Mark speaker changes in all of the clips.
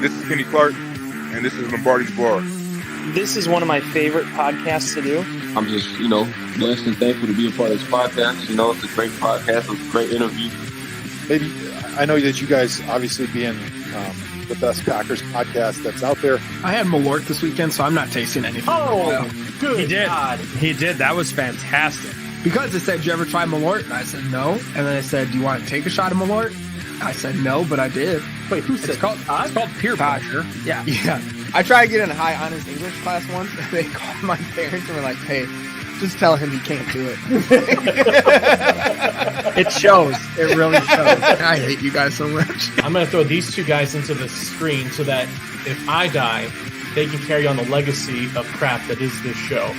Speaker 1: This is Kenny Clark, and this is Lombardi's Bar.
Speaker 2: This is one of my favorite podcasts to do.
Speaker 3: I'm just, blessed and thankful to be a part of this podcast. It's a great podcast. It's a great interview.
Speaker 4: Maybe I know that you guys obviously being the best Packers podcast that's out there.
Speaker 5: I had Malort this weekend, so I'm not tasting anything.
Speaker 2: Oh, good.
Speaker 6: He did.
Speaker 2: God.
Speaker 6: He did. That was fantastic.
Speaker 5: Because they said, "Did you ever try Malort?" And I said, "No." And then they said, "Do you want to take a shot of Malort?" I said, "No," but I did.
Speaker 2: Wait, who said
Speaker 5: It's called
Speaker 6: Peer pressure.
Speaker 5: Yeah.
Speaker 7: Yeah. I tried to get in a high honors English class once. They called my parents and were like, "Hey, just tell him he can't do it."
Speaker 5: It shows. It really shows. I hate you guys so much.
Speaker 8: I'm going to throw these two guys into the screen so that if I die, they can carry on the legacy of crap that is this show.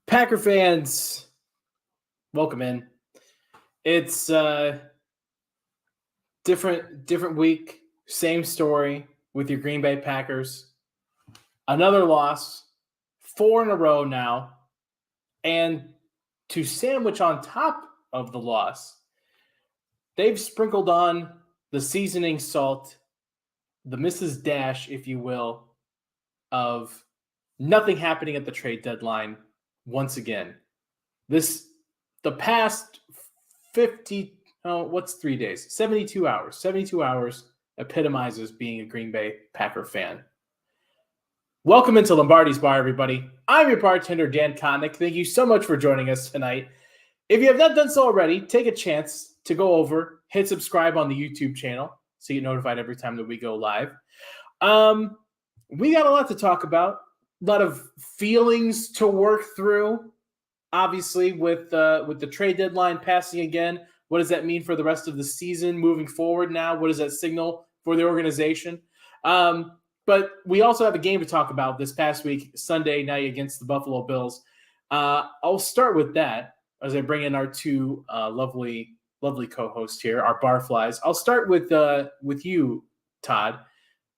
Speaker 2: Packer fans, welcome in. It's different week, same story with your Green Bay Packers. Another loss, 4 in a row now, and to sandwich on top of the loss, they've sprinkled on the seasoning salt, the Mrs. Dash, if you will, of nothing happening at the trade deadline. Once again, the past 3 days? 72 hours. 72 hours epitomizes being a Green Bay Packer fan. Welcome into Lombardi's Bar, everybody. I'm your bartender, Dan Konik. Thank you so much for joining us tonight. If you have not done so already, take a chance to go over, hit subscribe on the YouTube channel so you get notified every time that we go live. We got a lot to talk about. A lot of feelings to work through, obviously, with the trade deadline passing again. What does that mean for the rest of the season moving forward now? What does that signal for the organization? But we also have a game to talk about this past week, Sunday night against the Buffalo Bills. I'll start with that as I bring in our two lovely co-hosts here, our barflies. I'll start with you, Todd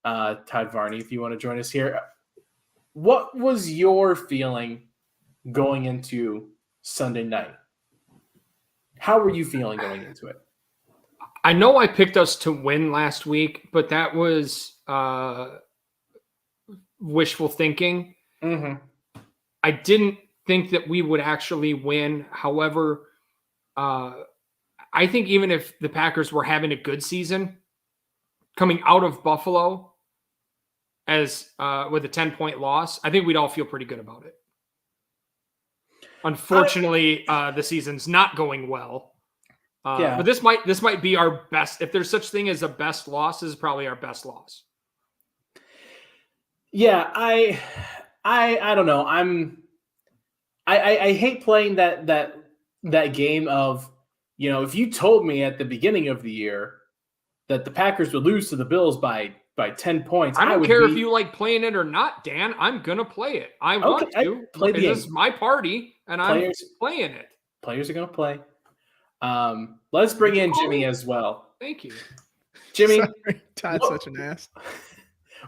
Speaker 2: Varney, if you want to join us here. What was your feeling going into Sunday night? How were you feeling going into it?
Speaker 6: I know I picked us to win last week, but that was wishful thinking.
Speaker 2: Mm-hmm.
Speaker 6: I didn't think that we would actually win. However, I think even if the Packers were having a good season, coming out of Buffalo as with a 10-point loss, I think we'd all feel pretty good about it. Unfortunately, the season's not going well. But this might be our best. If there's such thing as a best loss, this is probably our best loss.
Speaker 2: Yeah, I don't know. I hate playing that game of, if you told me at the beginning of the year that the Packers would lose to the Bills by 10 points.
Speaker 6: I don't care if you like playing it or not, Dan. I'm going to play it. I want to.
Speaker 2: Play the game.
Speaker 6: This is my party, and I'm playing it.
Speaker 2: Players are going to play. Let's bring in Jimmy as well.
Speaker 6: Thank you.
Speaker 2: Jimmy.
Speaker 7: Sorry, Todd's such an ass.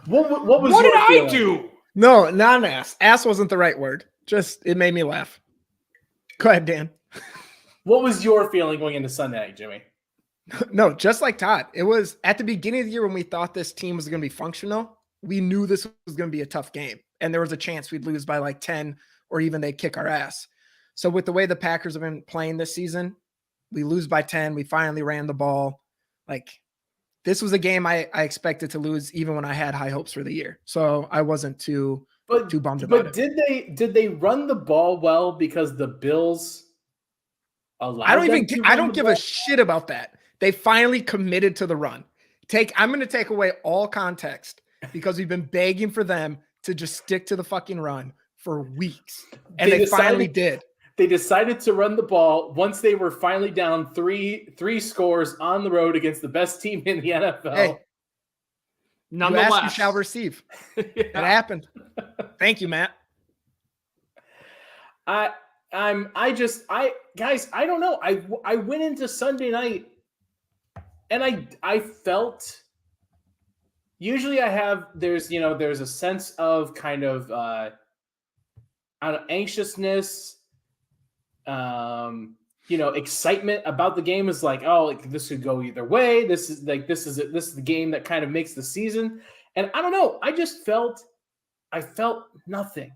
Speaker 2: What was
Speaker 6: what
Speaker 2: your
Speaker 6: did
Speaker 2: feeling?
Speaker 6: I do?
Speaker 7: No, not an ass. Ass wasn't the right word. Just, it made me laugh. Go ahead, Dan.
Speaker 2: What was your feeling going into Sunday night, Jimmy?
Speaker 7: No, just like Todd. It was at the beginning of the year when we thought this team was going to be functional. We knew this was going to be a tough game, and there was a chance we'd lose by like 10 or even they'd kick our ass. So with the way the Packers have been playing this season, we lose by 10. We finally ran the ball. Like, this was a game I expected to lose even when I had high hopes for the year. So I wasn't too bummed about it.
Speaker 2: But did they run the ball well because the Bills allowed
Speaker 7: I don't give a shit about that. They finally committed to the run. I'm going to take away all context because we've been begging for them to just stick to the fucking run for weeks. And they finally did.
Speaker 2: They decided to run the ball once they were finally down three scores on the road against the best team in the NFL.
Speaker 7: Hey,
Speaker 6: Nonetheless,
Speaker 7: you ask, you shall receive. It happened. Thank you, Matt.
Speaker 2: Guys, I don't know. I went into Sunday night and I felt, usually there's a sense of kind of anxiousness, excitement about the game is like, oh, like this could go either way. This is the game that kind of makes the season. And I don't know. I felt nothing.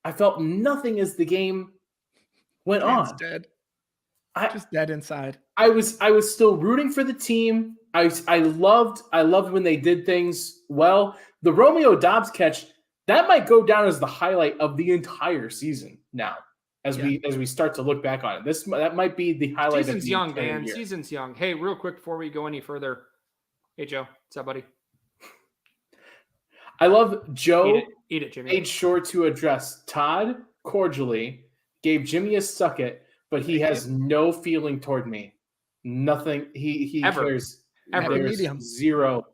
Speaker 2: I felt nothing as the game went
Speaker 7: Dan's
Speaker 2: on.
Speaker 7: dead.
Speaker 2: I
Speaker 7: Just dead inside.
Speaker 2: I was still rooting for the team. I loved when they did things well. The Romeo Dobbs catch, that might go down as the highlight of the entire season now. As we start to look back on it, that might be the highlight.
Speaker 6: Season's
Speaker 2: of the
Speaker 6: young,
Speaker 2: entire
Speaker 6: man.
Speaker 2: year.
Speaker 6: Season's young. Hey, real quick before we go any further, hey Joe, what's up, buddy?
Speaker 2: I love Joe.
Speaker 6: Eat it, Jimmy.
Speaker 2: Made sure to address Todd cordially, gave Jimmy a suck it, but he has no feeling toward me. Nothing. He
Speaker 6: Ever.
Speaker 2: cares.
Speaker 6: Ever.
Speaker 2: There's
Speaker 7: Medium.
Speaker 2: zero.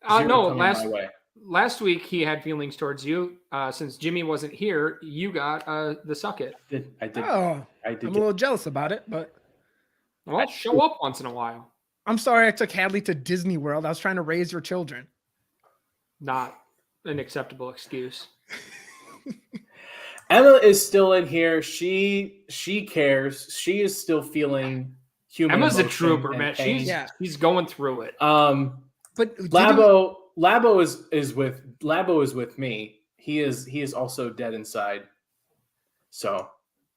Speaker 6: No,
Speaker 2: coming my way.
Speaker 6: last week he had feelings towards you. Since Jimmy wasn't here, you got the suck it.
Speaker 2: I did.
Speaker 7: Oh,
Speaker 2: I did.
Speaker 7: I'm a little jealous about it, but
Speaker 6: Well, show up once in a while.
Speaker 7: I'm sorry I took Hadley to Disney World. I was trying to raise your children.
Speaker 6: Not an acceptable excuse.
Speaker 2: Emma is still in here. She cares. She is still feeling human.
Speaker 6: Emma's a
Speaker 2: emotion
Speaker 6: trooper,
Speaker 2: and
Speaker 6: man.
Speaker 2: pain.
Speaker 6: She's going through it.
Speaker 7: But
Speaker 2: Labo is with me. He is also dead inside. So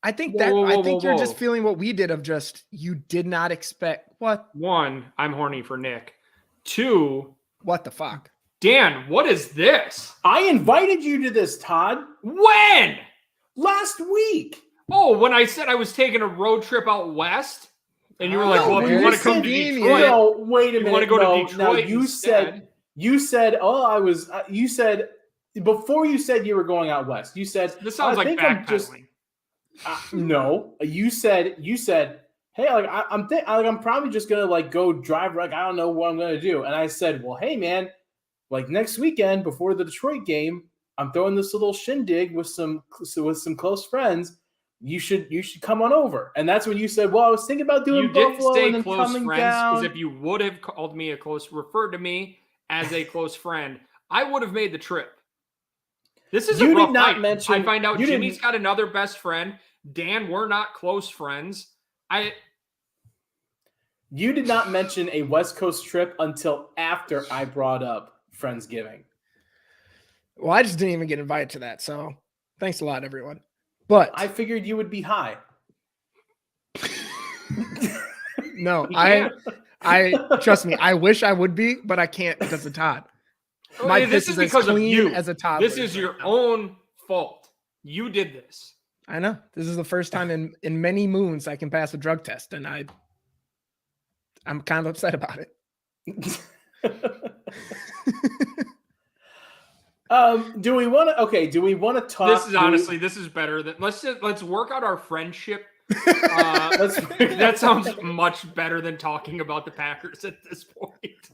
Speaker 7: I think
Speaker 6: Whoa,
Speaker 7: you're just feeling what we did of just you did not expect what
Speaker 6: 1, I'm horny for Nick. 2,
Speaker 7: what the fuck.
Speaker 6: Dan, what is this?
Speaker 2: I invited you to this, Todd,
Speaker 6: When?
Speaker 2: last week.
Speaker 6: Oh, when I said I was taking a road trip out west, and you were like,
Speaker 7: Oh,
Speaker 6: "Well, if you
Speaker 7: man,
Speaker 6: want to come to
Speaker 7: convenient.
Speaker 6: Detroit,
Speaker 2: No, wait a
Speaker 6: you
Speaker 2: minute.
Speaker 6: want to go
Speaker 2: No,
Speaker 6: to Detroit
Speaker 2: no, you
Speaker 6: instead."
Speaker 2: said, oh, I was. You said before you said you were going out west. You said
Speaker 6: This sounds
Speaker 2: I
Speaker 6: like
Speaker 2: think I'm just.
Speaker 6: backpedaling.
Speaker 2: No, you said, hey, like I'm probably just gonna like go drive. Like I don't know what I'm gonna do. And I said, well, hey man, like next weekend before the Detroit game, I'm throwing this little shindig with some close friends. You should come on over. And that's when you said, well, I was thinking about doing
Speaker 6: You didn't
Speaker 2: Buffalo
Speaker 6: say
Speaker 2: and then
Speaker 6: close
Speaker 2: coming
Speaker 6: friends because
Speaker 2: down.
Speaker 6: if you would have called me referred to me as a close friend, I would have made the trip. This is
Speaker 2: You
Speaker 6: a rough
Speaker 2: did not
Speaker 6: night.
Speaker 2: mention-
Speaker 6: I find out
Speaker 2: you
Speaker 6: Jimmy's
Speaker 2: didn't-
Speaker 6: got another best friend. Dan, we're not close friends.
Speaker 2: You did not mention a West Coast trip until after I brought up Friendsgiving.
Speaker 7: Well, I just didn't even get invited to that. So thanks a lot, everyone. But
Speaker 2: I figured you would be high.
Speaker 7: no,
Speaker 6: You
Speaker 7: I
Speaker 6: can't.
Speaker 7: trust me, I wish I would be, but I can't because of Todd. My
Speaker 6: this
Speaker 7: piss
Speaker 6: is
Speaker 7: as
Speaker 6: because of
Speaker 7: clean
Speaker 6: you.
Speaker 7: as a toddler
Speaker 6: This is
Speaker 7: right
Speaker 6: your
Speaker 7: now.
Speaker 6: own fault. You did this.
Speaker 7: I know. This is the first time in many moons I can pass a drug test, and I'm kind of upset about it.
Speaker 2: Do we want to talk?
Speaker 6: This is better than let's work out our friendship.
Speaker 2: Let's-
Speaker 6: That sounds much better than talking about the Packers at this point.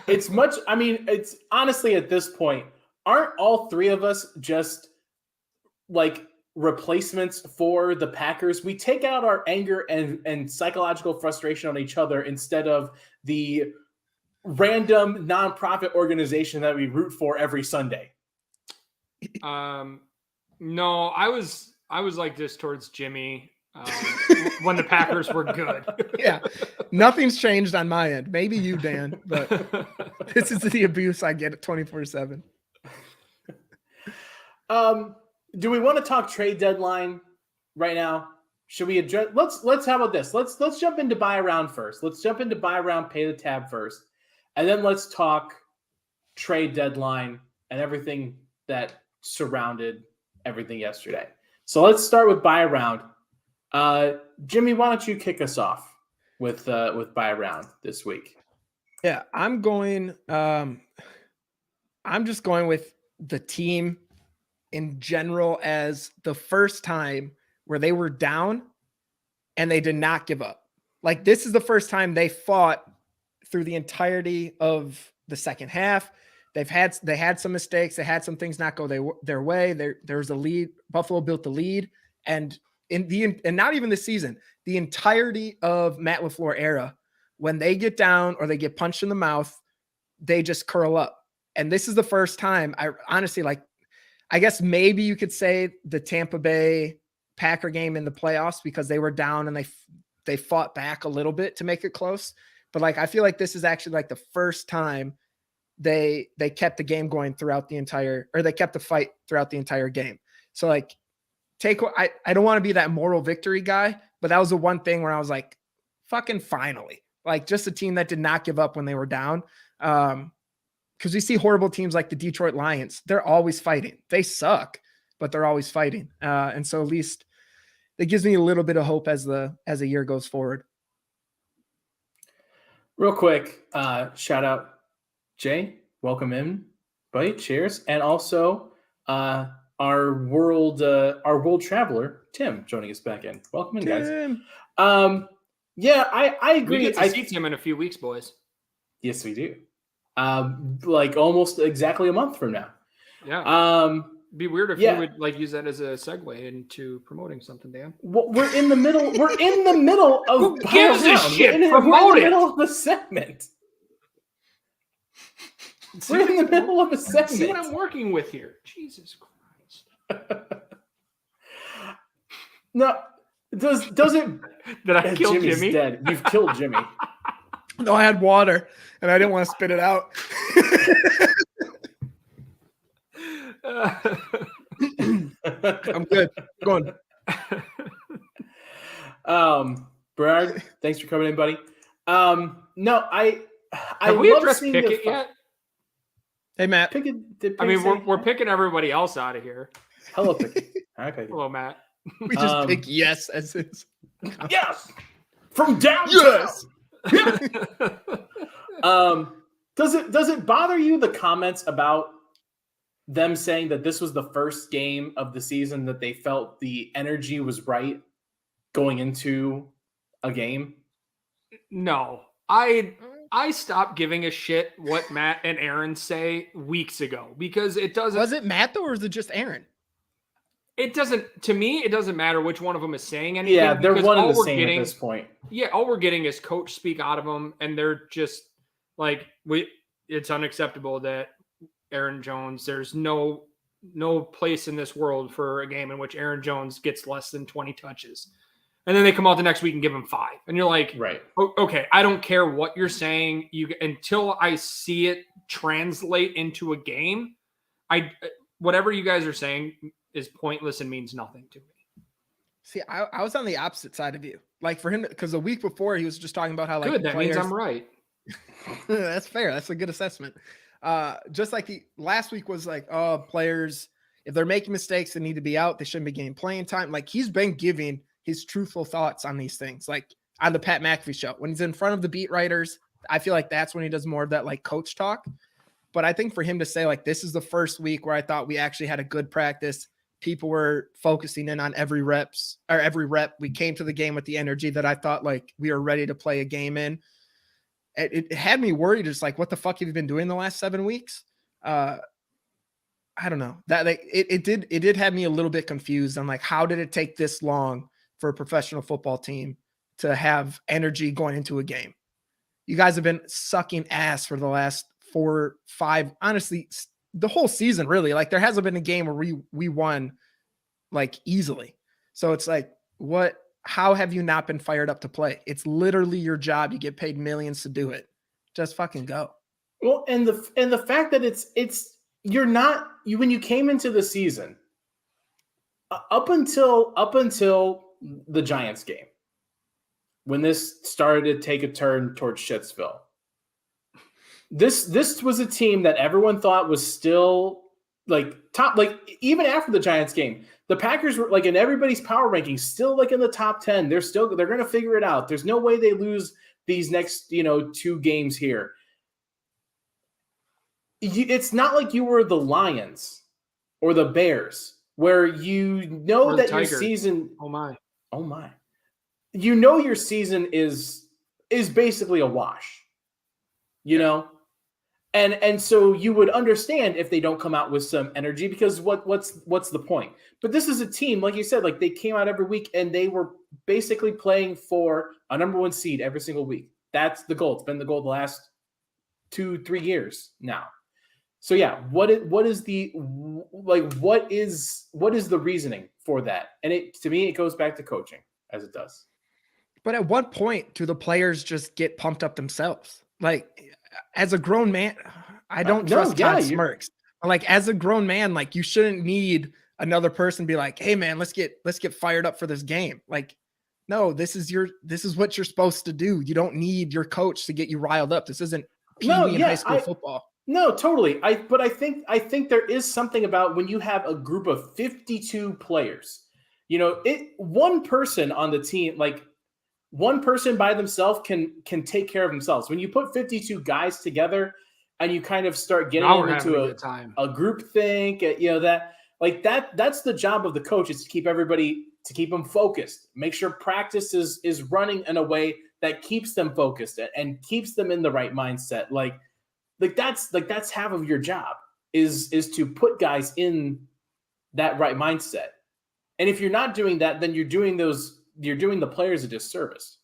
Speaker 2: it's honestly at this point, aren't all three of us just like replacements for the Packers? We take out our anger and psychological frustration on each other instead of the random nonprofit organization that we root for every Sunday.
Speaker 6: No, I was like this towards Jimmy when the Packers were good.
Speaker 7: Yeah, nothing's changed on my end. Maybe you, Dan, but this is the abuse I get at 24/7.
Speaker 2: Do we want to talk trade deadline right now? Should we address? Let's how about this? Let's jump into buy around first. Let's jump into buy around, pay the tab first, and then let's talk trade deadline and everything that surrounded everything yesterday. So let's start with buy around. Jimmy, why don't you kick us off with buy around this week?
Speaker 7: Yeah, I'm just going with the team in general as the first time where they were down and they did not give up. Like this is the first time they fought through the entirety of the second half. They had some mistakes. They had some things not go their way. There was a lead. Buffalo built the lead, and not even this season, the entirety of Matt LaFleur era, when they get down or they get punched in the mouth, they just curl up. And this is the first time I honestly I guess maybe you could say the Tampa Bay Packer game in the playoffs because they were down and they fought back a little bit to make it close. But like, I feel like this is actually like the first time they kept the game going throughout the entire, or they kept the fight throughout the entire game. So like, I don't want to be that moral victory guy, but that was the one thing where I was like, fucking finally, like just a team that did not give up when they were down. Because we see horrible teams like the Detroit Lions. They're always fighting. They suck, but they're always fighting. And so at least it gives me a little bit of hope as the year goes forward.
Speaker 2: Real quick, shout out Jay. Welcome in, buddy. Cheers. And also our world traveler, Tim, joining us back in. Welcome in,
Speaker 7: Tim.
Speaker 2: guys. Yeah, I agree.
Speaker 6: We get to see Tim in a few weeks, boys.
Speaker 2: Yes, we do. Like almost exactly a month from now.
Speaker 6: Yeah. Be weird if you would like use that as a segue into promoting something, Dan.
Speaker 2: Well, we're in the middle. We're in the middle of.
Speaker 6: Who gives a shit?
Speaker 2: We're in the middle of a segment. We're in the middle of a segment.
Speaker 6: See what I'm working with here. Jesus Christ.
Speaker 2: No, does it?
Speaker 6: Did I kill
Speaker 2: Jimmy's
Speaker 6: Jimmy?
Speaker 2: Dead. You've killed Jimmy.
Speaker 7: No, I had water and I didn't want to spit it out. I'm good. Go on.
Speaker 2: Bernard, thanks for coming in, buddy. No, I
Speaker 6: Have we
Speaker 2: love
Speaker 6: addressed
Speaker 2: seeing
Speaker 6: Pickett yet?
Speaker 7: Hey, Matt.
Speaker 6: I mean, we're picking everybody else out of here.
Speaker 2: Hello, Pickett. Hi, Pickett.
Speaker 6: Hello, Matt.
Speaker 7: We just pick yes as his.
Speaker 2: Yes, from downtown.
Speaker 7: Yes.
Speaker 2: Does it bother you, the comments about them saying that this was the first game of the season that they felt the energy was right going into a game?
Speaker 6: No, I stopped giving a shit what Matt and Aaron say weeks ago because it doesn't.
Speaker 7: Was it Matt though, or is it just Aaron?
Speaker 6: It doesn't. To me, it doesn't matter which one of them is saying anything.
Speaker 2: Yeah, they're one and the same
Speaker 6: getting,
Speaker 2: at this point.
Speaker 6: Yeah, all we're getting is coach speak out of them, and they're just like, it's unacceptable that Aaron Jones. There's no place in this world for a game in which Aaron Jones gets less than 20 touches. And then they come out the next week and give him 5. And you're like,
Speaker 2: right.
Speaker 6: Okay, I don't care what you're saying. Until I see it translate into a game, whatever you guys are saying is pointless and means nothing to me.
Speaker 7: See, I was on the opposite side of you. Like for him, because the week before he was just talking about how like
Speaker 6: good. That
Speaker 7: players,
Speaker 6: means I'm right.
Speaker 7: That's fair. That's a good assessment. Just like last week was like, oh, players, if they're making mistakes, they need to be out. They shouldn't be getting playing time. Like he's been giving his truthful thoughts on these things, like on the Pat McAfee show. When he's in front of the beat writers, I feel like that's when he does more of that like coach talk. But I think for him to say like, this is the first week where I thought we actually had a good practice. People were focusing in on every rep. We came to the game with the energy that I thought like we were ready to play a game in. It had me worried. Just like, what the fuck have you been doing the last 7 weeks? I don't know that like, it did have me a little bit confused on like, how did it take this long for a professional football team to have energy going into a game? You guys have been sucking ass for the last 4, 5, honestly, the whole season, really. Like there hasn't been a game where we won like easily. So it's like, how have you not been fired up to play? It's literally your job. You get paid millions to do it. Just fucking go.
Speaker 2: Well, and the fact that you're not, when you came into the season, up until the Giants game, when this started to take a turn towards Shitsville, this was a team that everyone thought was still like top, like even after the Giants game, the Packers were like in everybody's power rankings, still like in the top 10. They're going to figure it out. There's no way they lose these next, 2 games here. It's not like you were the Lions or the Bears where that your season.
Speaker 6: Oh my.
Speaker 2: Your season is basically a wash. And so you would understand if they don't come out with some energy, because what's the point? But this is a team, like you said, like they came out every week and they were basically playing for a number 1 seed every single week. That's the goal. It's been the goal the last 2-3 years now. So yeah, what is the reasoning for that? And to me, it goes back to coaching, as it does.
Speaker 7: But at what point do the players just get pumped up themselves? Like, as a grown man, I don't trust Todd Smirks. Like, as a grown man, like, you shouldn't need another person to be like, hey man, let's get fired up for this game. Like, no, this is what you're supposed to do. You don't need your coach to get you riled up. This isn't Pee-wee in high school football.
Speaker 2: No, totally. But I think there is something about when you have a group of 52 players, one person on the team, like one person by themselves can take care of themselves. When you put 52 guys together and you kind of start getting into a group think, that's the job of the coach, is to keep them focused, make sure practice is running in a way that keeps them focused and keeps them in the right mindset. Like that's half of your job is to put guys in that right mindset. And if you're not doing that, then you're doing the players a disservice.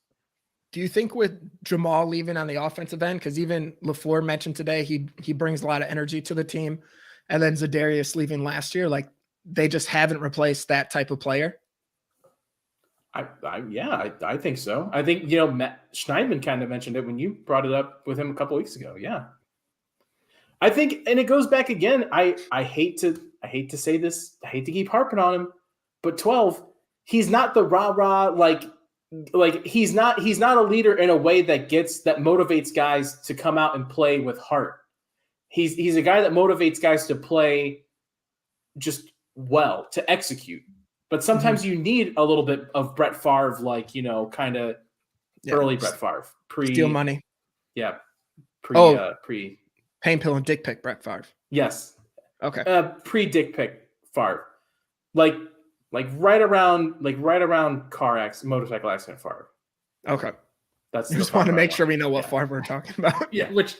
Speaker 7: Do you think with Jamal leaving on the offensive end, because even LaFleur mentioned today he brings a lot of energy to the team, and then Za'Darius leaving last year, like they just haven't replaced that type of player?
Speaker 2: I think so. I think Matt Schneidman kind of mentioned it when you brought it up with him a couple weeks ago. Yeah, I think, and it goes back again. I hate to say this. I hate to keep harping on him, but 12, he's not the rah-rah, like he's not a leader in a way that motivates guys to come out and play with heart. He's a guy that motivates guys to play just well, to execute. But sometimes you need a little bit of Brett Favre, kind of early Brett Favre,
Speaker 7: steal money.
Speaker 2: Yeah. Pre
Speaker 7: pain pill and dick pic Brett Favre.
Speaker 2: Yes.
Speaker 7: Okay.
Speaker 2: Pre dick pic Favre. Like right around motorcycle accident Favre.
Speaker 7: Okay.
Speaker 2: That's
Speaker 7: just want to make sure we know what Favre we're talking about.
Speaker 2: Yeah.
Speaker 6: Which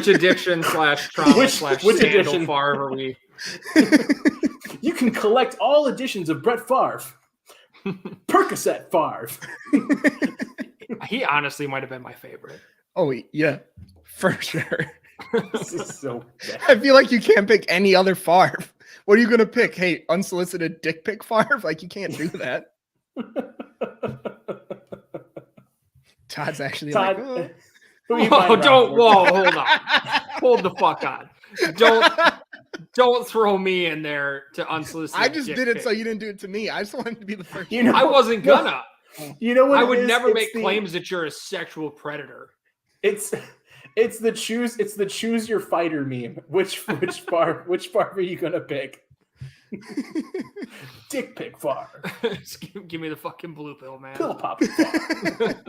Speaker 6: addiction / trauma /
Speaker 2: which
Speaker 6: scandal
Speaker 2: addiction
Speaker 6: Favre are we?
Speaker 2: You can collect all editions of Brett Favre. Percocet Favre.
Speaker 6: He honestly might have been my favorite.
Speaker 7: Oh, yeah, for sure.
Speaker 2: This is so bad.
Speaker 7: I feel like you can't pick any other Favre. What are you going to pick? Hey, unsolicited dick pic Favre? Like, you can't do that. Todd's actually
Speaker 2: Todd,
Speaker 7: like,
Speaker 6: hold on. Hold the fuck on. Don't throw me in there to unsolicited.
Speaker 7: I just
Speaker 6: dick
Speaker 7: did it
Speaker 6: pic.
Speaker 7: so you didn't do it to me. I just wanted to be the first.
Speaker 6: I wasn't gonna.
Speaker 2: What
Speaker 6: I would never make claims that you're a sexual predator.
Speaker 2: It's the choose your fighter meme. Which Favre are you gonna pick? Dick pic Favre.
Speaker 6: Give me the fucking blue pill, man.
Speaker 2: Pill pop Favre.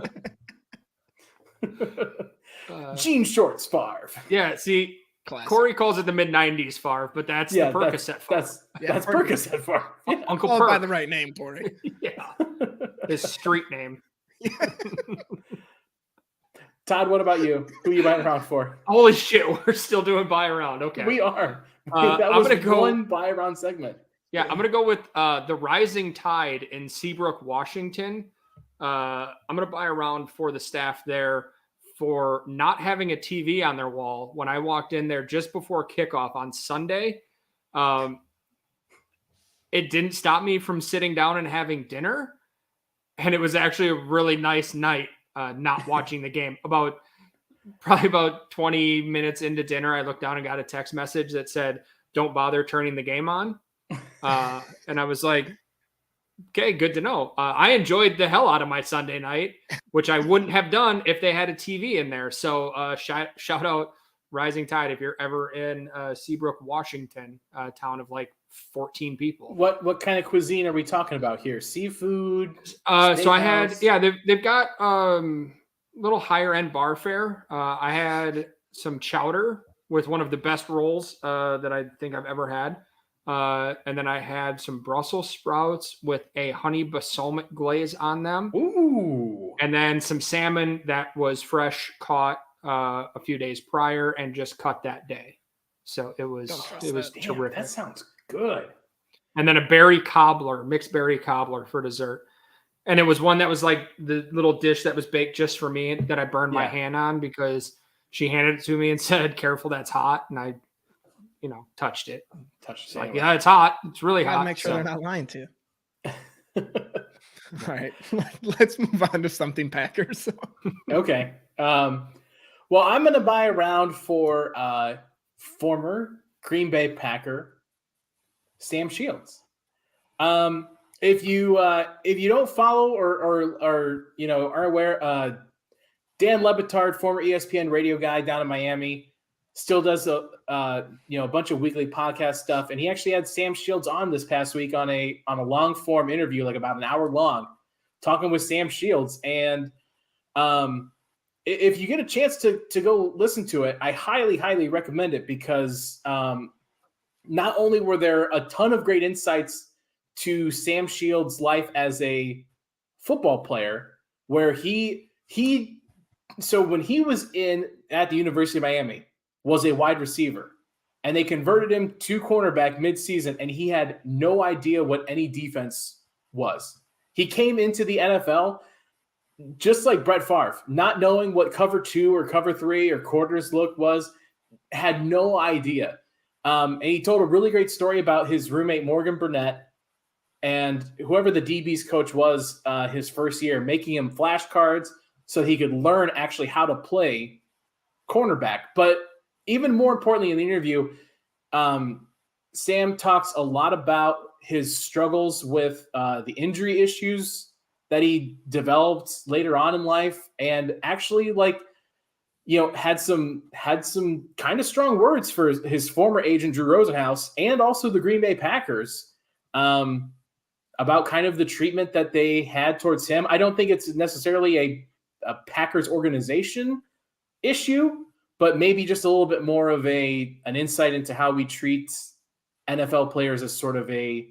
Speaker 2: Jean shorts Favre.
Speaker 6: Yeah, see,
Speaker 7: Classic.
Speaker 6: Corey calls it the mid-90s Favre, but that's the Percocet Favre.
Speaker 2: That's Percocet Favre. Yeah.
Speaker 6: Uncle
Speaker 7: Called
Speaker 6: Perk.
Speaker 7: by the right name, Corey.
Speaker 6: Yeah. His street name.
Speaker 2: Todd, what about you? Who are you buying around for?
Speaker 6: Holy shit, we're still doing buy around. Okay.
Speaker 2: We are.
Speaker 6: I'm gonna go
Speaker 2: one buy around segment.
Speaker 6: Yeah, I'm gonna go with the Rising Tide in Seabrook, Washington. I'm gonna buy around for the staff there for not having a TV on their wall when I walked in there just before kickoff on Sunday. It didn't stop me from sitting down and having dinner. And it was actually a really nice night not watching the game. Probably about 20 minutes into dinner, I looked down and got a text message that said, "Don't bother turning the game on." And I was like, okay, good to know. I enjoyed the hell out of my Sunday night, which I wouldn't have done if they had a TV in there. So shout out Rising Tide if you're ever in Seabrook, Washington, town of like 14 people.
Speaker 2: What kind of cuisine are we talking about here? Seafood?
Speaker 6: So I had, they've got little higher end bar fare. I had some chowder with one of the best rolls that I think I've ever had. And then I had some Brussels sprouts with a honey balsamic glaze on them.
Speaker 2: Ooh.
Speaker 6: And then some salmon that was fresh caught a few days prior and just cut that day. So it was terrific.
Speaker 2: That sounds good.
Speaker 6: And then a mixed berry cobbler for dessert. And it was one that was like the little dish that was baked just for me that I burned my hand on because she handed it to me and said, "Careful, that's hot." And I touched it.
Speaker 2: Touch
Speaker 6: It's like, yeah, it's hot. It's really
Speaker 7: Gotta
Speaker 6: hot.
Speaker 7: make sure
Speaker 6: So-
Speaker 7: they're not lying to you. All right, let's move on to something Packers.
Speaker 2: Okay. Well, I'm going to buy around for former Green Bay Packer Sam Shields. If you don't follow or are aware, Dan Lebitard, former ESPN radio guy down in Miami, still does a bunch of weekly podcast stuff, and he actually had Sam Shields on this past week on a long form interview, like about an hour long, talking with Sam Shields. And if you get a chance to go listen to it, I highly recommend it, because not only were there a ton of great insights to Sam Shields' life as a football player, where so when he was at the University of Miami, was a wide receiver, and they converted him to cornerback midseason, and he had no idea what any defense was. He came into the NFL just like Brett Favre, not knowing what cover 2 or cover 3 or quarters look was, had no idea. And he told a really great story about his roommate Morgan Burnett and whoever the DB's coach was his first year, making him flashcards so he could learn actually how to play cornerback. But even more importantly in the interview, Sam talks a lot about his struggles with the injury issues that he developed later on in life, and actually had some kind of strong words for his former agent Drew Rosenhaus and also the Green Bay Packers about kind of the treatment that they had towards him. I don't think it's necessarily a Packers organization issue, but maybe just a little bit more of an insight into how we treat NFL players as sort of a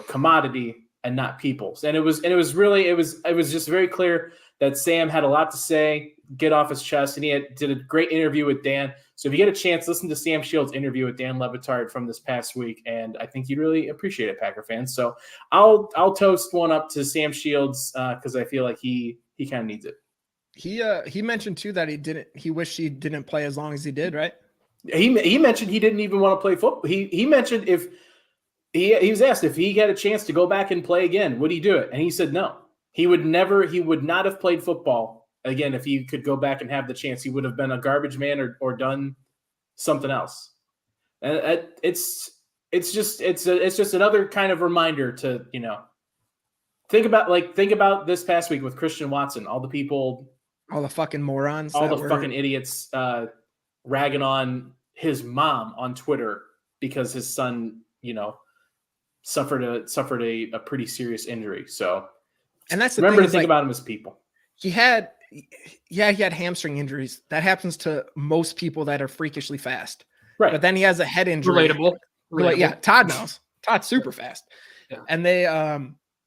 Speaker 2: commodity and not people's. And it was just very clear that Sam had a lot to say, get off his chest, and he did a great interview with Dan. So if you get a chance, listen to Sam Shields' interview with Dan Lebitard from this past week, and I think you'd really appreciate it, Packer fans. So I'll toast one up to Sam Shields because I feel like he kind of needs it.
Speaker 7: He mentioned too that he wished he didn't play as long as he did, right?
Speaker 2: He mentioned he didn't even want to play football. He mentioned if he was asked if he had a chance to go back and play again, would he do it? And he said no. He would not have played football again if he could go back and have the chance. He would have been a garbage man or done something else. And it's just another kind of reminder to think about this past week with Christian Watson, all the fucking morons, fucking idiots ragging on his mom on Twitter because his son suffered a pretty serious injury. So.
Speaker 7: And that's
Speaker 2: remember to think about him as people.
Speaker 7: He had hamstring injuries. That happens to most people that are freakishly fast.
Speaker 2: Right.
Speaker 7: But then he has a head injury.
Speaker 6: Relatable.
Speaker 7: Yeah, Todd knows. Todd's super fast.
Speaker 6: Yeah.
Speaker 7: And they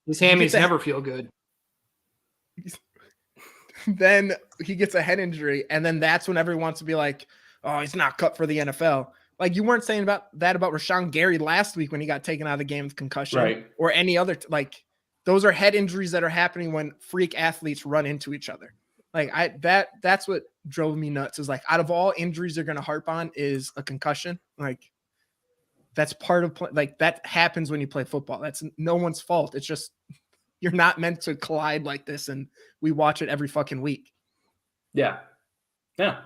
Speaker 6: his hammies never feel good.
Speaker 7: Then he gets a head injury, and then that's when everyone wants to be like, oh, he's not cut for the NFL. Like, you weren't saying about Rashawn Gary last week when he got taken out of the game with concussion,
Speaker 2: right? Or
Speaker 7: any other those are head injuries that are happening when freak athletes run into each other. Like that's what drove me nuts, is like, out of all injuries they're going to harp on is a concussion. Like, that's part of that happens when you play football. That's no one's fault. It's just, you're not meant to collide like this. And we watch it every fucking week.
Speaker 2: Yeah. Yeah.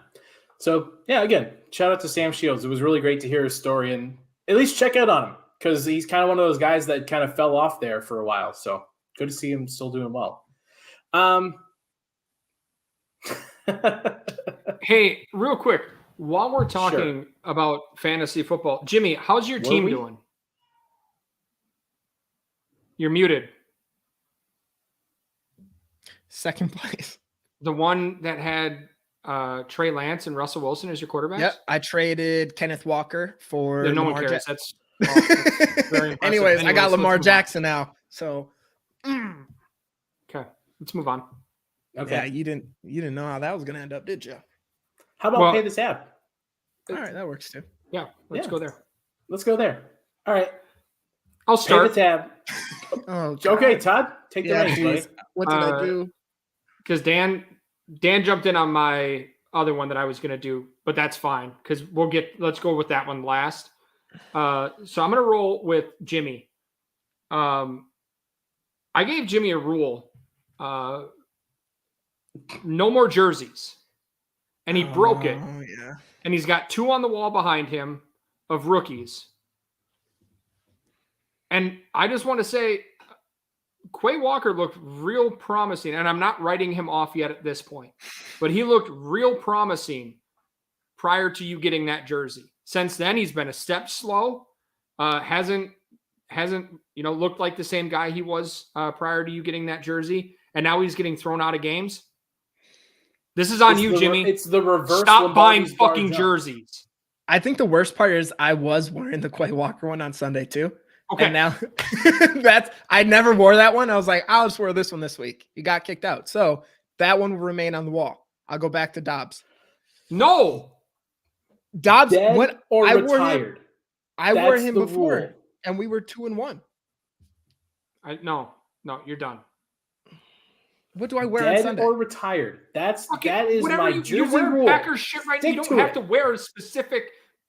Speaker 2: So yeah, again, shout out to Sam Shields. It was really great to hear his story, and at least check out on him, because he's kind of one of those guys that kind of fell off there for a while. So good to see him still doing well.
Speaker 6: Hey, real quick, while we're talking about fantasy football, Jimmy, how's your team doing? You're muted.
Speaker 7: Second place.
Speaker 6: The one that had Trey Lance and Russell Wilson as your quarterbacks?
Speaker 7: Yep. I traded Kenneth Walker for
Speaker 6: no
Speaker 7: Lamar
Speaker 6: one cares.
Speaker 7: Jackson.
Speaker 6: That's very impressive.
Speaker 7: Anyways, I got Lamar
Speaker 6: let's
Speaker 7: Jackson now. So
Speaker 6: okay, let's move on.
Speaker 2: Okay.
Speaker 7: Yeah, you didn't know how that was gonna end up, did you?
Speaker 2: How about pay the tab?
Speaker 7: All right, that works too.
Speaker 6: Yeah, let's go there.
Speaker 2: Let's go there. All right.
Speaker 6: I'll start.
Speaker 2: Pay the tab.
Speaker 7: Oh,
Speaker 2: okay, Todd, take the reins, buddy.
Speaker 7: What did I do?
Speaker 6: Because Dan jumped in on my other one that I was going to do, but that's fine because let's go with that one last. So I'm going to roll with Jimmy. I gave Jimmy a rule. No more jerseys. And he broke it.
Speaker 7: Yeah.
Speaker 6: And he's got 2 on the wall behind him of rookies. And I just want to say, Quay Walker looked real promising. And I'm not writing him off yet at this point. But he looked real promising prior to you getting that jersey. Since then, he's been a step slow. Hasn't looked like the same guy he was prior to you getting that jersey. And now he's getting thrown out of games. This is on you, Jimmy.
Speaker 2: It's the reverse.
Speaker 6: Stop buying
Speaker 2: Lombardi's bar
Speaker 6: fucking
Speaker 2: jump.
Speaker 6: jerseys.
Speaker 7: I think the worst part is I was wearing the Quay Walker one on Sunday too.
Speaker 6: Okay.
Speaker 7: And now I never wore that one. I was like, I'll just wear this one this week. He got kicked out. So that one will remain on the wall. I'll go back to Dobbs.
Speaker 6: No.
Speaker 7: Dobbs,
Speaker 2: Dead
Speaker 7: when
Speaker 2: or
Speaker 7: I
Speaker 2: retired.
Speaker 7: wore
Speaker 2: That's
Speaker 7: him
Speaker 2: the
Speaker 7: before,
Speaker 2: rule.
Speaker 7: and we were 2-1.
Speaker 6: No, you're done.
Speaker 7: What do I wear on
Speaker 2: Dead
Speaker 7: Sunday?
Speaker 2: or retired. That is
Speaker 6: Whatever
Speaker 2: my
Speaker 6: you're
Speaker 2: jersey
Speaker 6: wearing
Speaker 2: rule.
Speaker 6: Packers shit right now. You
Speaker 2: Stick
Speaker 6: don't
Speaker 2: to
Speaker 6: have
Speaker 2: it.
Speaker 6: to wear a specific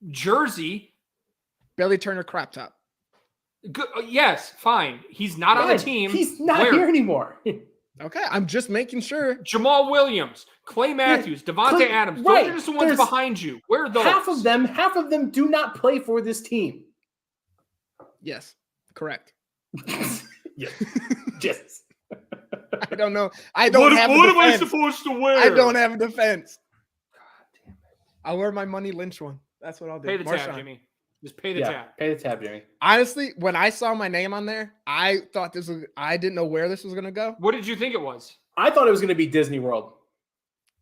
Speaker 6: jersey.
Speaker 7: Billy Turner crop top.
Speaker 6: Good, yes, fine. He's not on the
Speaker 2: Fine.
Speaker 6: team.
Speaker 2: He's not
Speaker 6: Wear
Speaker 2: here
Speaker 6: it.
Speaker 2: anymore.
Speaker 7: Okay, I'm just making sure.
Speaker 6: Jamal Williams, Clay Matthews, Devontae Adams.
Speaker 2: right.
Speaker 6: Those are just the ones
Speaker 2: There's
Speaker 6: behind you. Wear those.
Speaker 2: half of them do not play for this team.
Speaker 7: Yes, correct.
Speaker 2: Yes. Yes.
Speaker 7: I don't know. I don't have a defense.
Speaker 6: supposed to wear?
Speaker 7: I don't have a defense. I'll wear my Money Lynch one. That's what I'll do.
Speaker 6: Pay the tab,
Speaker 7: Marshawn.
Speaker 6: Jimmy. Just pay the
Speaker 2: Yeah,
Speaker 6: tab.
Speaker 2: pay the tab, Jimmy.
Speaker 7: Honestly, when I saw my name on there, I thought I didn't know where this was going to go.
Speaker 6: What did you think it was?
Speaker 2: I thought it was going to be Disney World.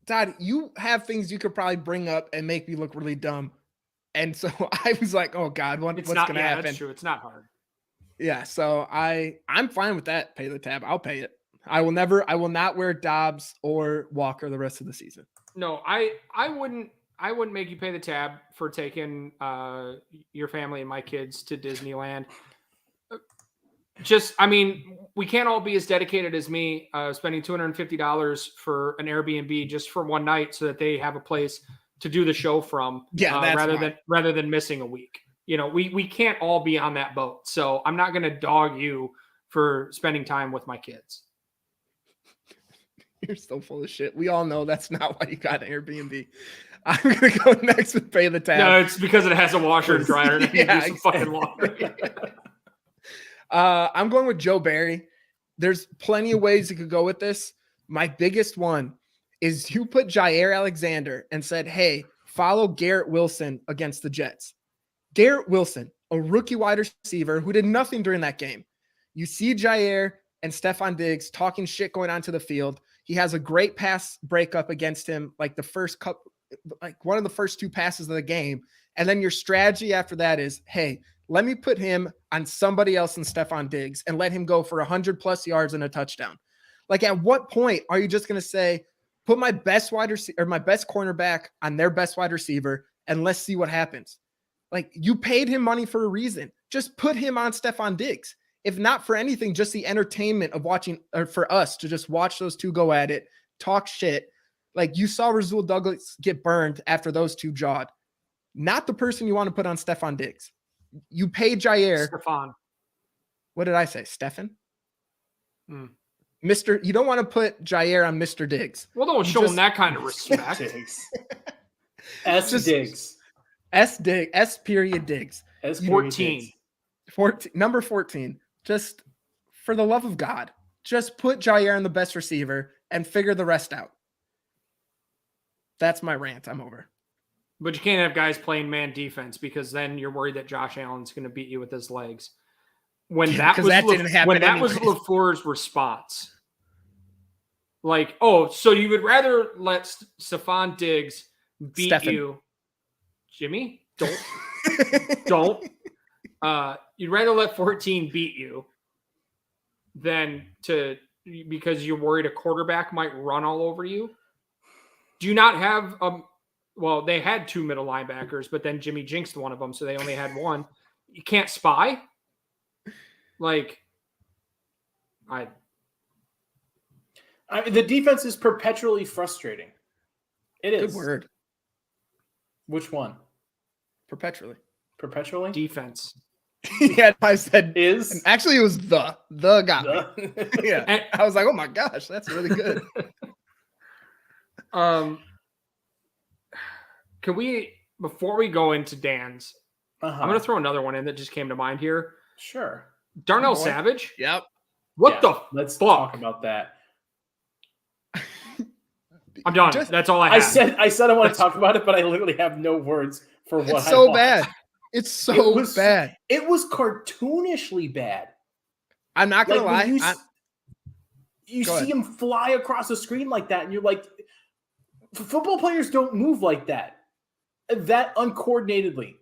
Speaker 7: Todd, you have things you could probably bring up and make me look really dumb. And so I was like, oh God, what's going to happen?
Speaker 6: That's true. It's not hard.
Speaker 7: Yeah, so I'm fine with that. Pay the tab. I'll pay it. I will not wear Dobbs or Walker the rest of the season.
Speaker 6: No, I wouldn't make you pay the tab for taking your family and my kids to Disneyland. We can't all be as dedicated as me, spending $250 for an Airbnb just for one night so that they have a place to do the show from.
Speaker 7: Yeah, that's
Speaker 6: rather than missing a week. We can't all be on that boat. So I'm not going to dog you for spending time with my kids.
Speaker 7: You're so full of shit. We all know that's not why you got an Airbnb. I'm going to go next with pay the tab.
Speaker 6: No, it's because it has a washer and dryer and
Speaker 7: Yeah,
Speaker 6: do some fucking laundry.
Speaker 7: I'm going with Joe Barry. There's plenty of ways you could go with this. My biggest one is you put Jair Alexander and said, hey, follow Garrett Wilson against the Jets. Garrett Wilson, a rookie wide receiver who did nothing during that game. You see Jair and Stephon Diggs talking shit going onto the field. He has a great pass breakup against him, like one of the first 2 passes of the game. And then your strategy after that is, hey, let me put him on somebody else than Stephon Diggs and let him go for 100+ yards and a touchdown. Like, at what point are you just going to say, put my best wide receiver or my best cornerback on their best wide receiver and let's see what happens? Like, you paid him money for a reason. Just put him on Stephon Diggs. If not for anything, just the entertainment of watching, or for us to just watch those 2 go at it, talk shit. Like, you saw Rasul Douglas get burned after those 2 jawed. Not the person you want to put on Stephon Diggs. You paid Jair.
Speaker 6: Stephon.
Speaker 7: What did I say? Stefan? Mr. You don't want to put Jair on Mr. Diggs.
Speaker 6: Well, don't show him that kind of respect.
Speaker 2: Diggs.
Speaker 7: Diggs. S period Diggs.
Speaker 2: S
Speaker 6: 14.
Speaker 7: 14. Number 14. Just for the love of God, just put Jair on the best receiver and figure the rest out. That's my rant. I'm over.
Speaker 6: But you can't have guys playing man defense because then you're worried that Josh Allen's going to beat you with his legs. When that was LaFleur's response, like, oh, so you would rather let Stephon Diggs beat you, Jimmy? Don't. You'd rather let 14 beat you than because you're worried a quarterback might run all over you. Do you not have well, they had 2 middle linebackers, but then Jimmy jinxed one of them, so they only had one. You can't spy? Like,
Speaker 2: the defense is perpetually frustrating. It is.
Speaker 7: Good word.
Speaker 2: Which one?
Speaker 7: Perpetually.
Speaker 2: Perpetually?
Speaker 6: Defense.
Speaker 7: Yeah, I said
Speaker 2: Is?
Speaker 7: and actually, it was the got me.
Speaker 2: The-
Speaker 7: Yeah,
Speaker 6: And-
Speaker 7: I was like, oh my gosh, that's really good.
Speaker 6: Can we, before we go into Dan's,
Speaker 2: Uh-huh.
Speaker 6: I'm going to throw another one in that just came to mind here.
Speaker 2: Sure.
Speaker 6: Darnell
Speaker 7: boy.
Speaker 6: Savage.
Speaker 7: Yep.
Speaker 6: What
Speaker 2: Yeah,
Speaker 6: the
Speaker 2: let's
Speaker 6: fuck?
Speaker 2: talk about that.
Speaker 6: I'm done.
Speaker 7: Just-
Speaker 6: That's all I
Speaker 2: I
Speaker 6: have.
Speaker 2: said I want to talk about it, but I literally have no words for what
Speaker 7: It's
Speaker 2: I
Speaker 7: so
Speaker 2: watched.
Speaker 7: bad. It's so
Speaker 2: It was-
Speaker 7: bad.
Speaker 2: It was cartoonishly bad.
Speaker 7: I'm not gonna
Speaker 2: Like, when
Speaker 7: lie.
Speaker 2: you
Speaker 7: Go
Speaker 2: see
Speaker 7: ahead.
Speaker 2: him fly across the screen like that, and you're like, football players don't move like that uncoordinatedly.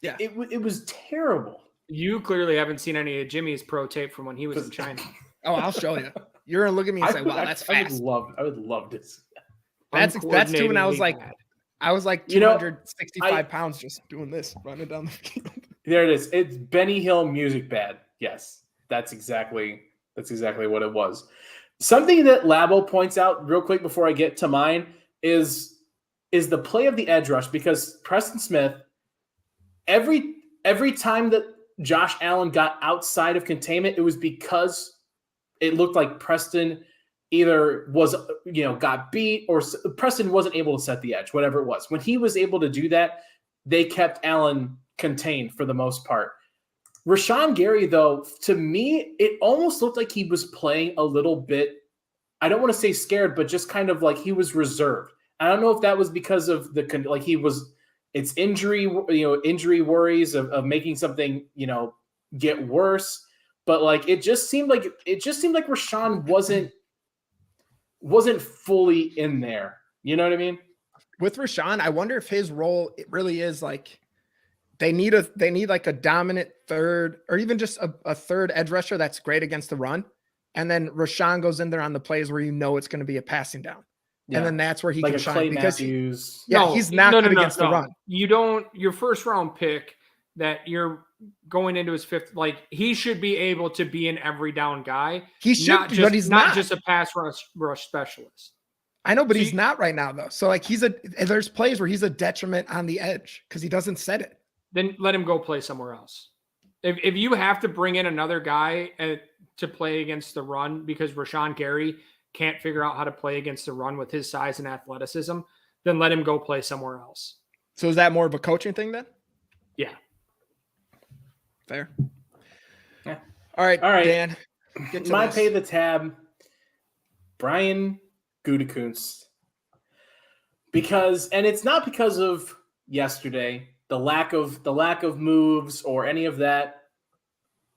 Speaker 7: Yeah.
Speaker 2: It was terrible.
Speaker 6: You clearly haven't seen any of Jimmy's pro tape from when he was in China.
Speaker 7: Oh, I'll show you. You're gonna look at me and say, "Wow, that's
Speaker 2: I
Speaker 7: fast."
Speaker 2: would love to see that.
Speaker 7: That's too. And I was
Speaker 6: Uncoordinatedly
Speaker 7: like,
Speaker 6: bad.
Speaker 7: I was like
Speaker 2: You know,
Speaker 7: 265 pounds just doing this, running down the field.
Speaker 2: There it is. It's Benny Hill music bad. Yes, that's exactly what it was. Something that Labo points out real quick before I get to mine is the play of the edge rush, because Preston Smith, every time that Josh Allen got outside of containment, it was because it looked like Preston either was, got beat, or Preston wasn't able to set the edge, whatever it was. When he was able to do that, they kept Allen contained for the most part. Rashawn Gary, though, to me, it almost looked like he was playing a little bit, I don't want to say scared, but just kind of like he was reserved. I don't know if that was because of it's injury worries of making something, get worse. But like, it just seemed like Rashawn wasn't fully in there. You know what I mean?
Speaker 7: With Rashawn, I wonder if his role, it really is like they need like a dominant third, or even just a third edge rusher that's great against the run. And then Rashawn goes in there on the plays where it's going to be a passing down.
Speaker 2: Yeah.
Speaker 7: And then that's where he
Speaker 2: Like
Speaker 7: can
Speaker 2: a
Speaker 7: shine,
Speaker 2: Clay
Speaker 7: because
Speaker 2: Matthews.
Speaker 7: he's not good against the run.
Speaker 6: You don't, your first round pick that you're going into his fifth, like he should be able to be an every down guy.
Speaker 7: He should, but he's
Speaker 6: not just a pass rush specialist.
Speaker 7: I know, but he's not right now though. So like there's plays where he's a detriment on the edge because he doesn't set it.
Speaker 6: Then let him go play somewhere else. If you have to bring in another guy to play against the run because Rashawn Gary can't figure out how to play against the run with his size and athleticism, then let him go play somewhere else.
Speaker 7: So is that more of a coaching thing then?
Speaker 6: Yeah.
Speaker 7: Fair.
Speaker 2: Yeah.
Speaker 7: All right, Dan.
Speaker 2: My pay the tab, Brian Gutekunst. And it's not because of yesterday, the lack of moves or any of that.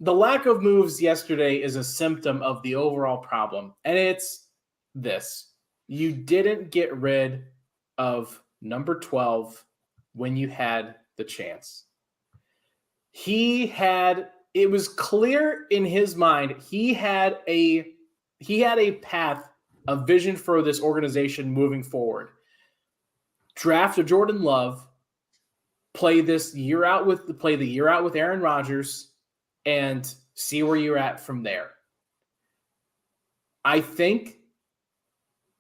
Speaker 2: The lack of moves yesterday is a symptom of the overall problem. And it's this. You didn't get rid of number 12 when you had the chance. It was clear in his mind, he had a path, a vision for this organization moving forward. Draft a Jordan Love, play the year out with Aaron Rodgers, and see where you're at from there. I think,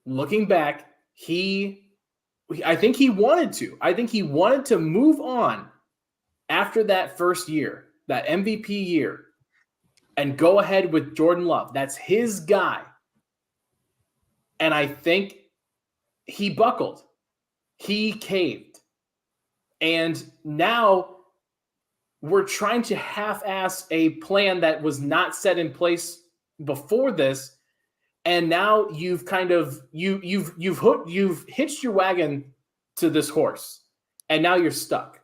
Speaker 2: looking back, I think he wanted to move on after that first year, that MVP year, and go ahead with Jordan Love. That's his guy. And I think he buckled. He caved. And now we're trying to half-ass a plan that was not set in place before this. And now you've kind of you've hitched your wagon to this horse, and now you're stuck.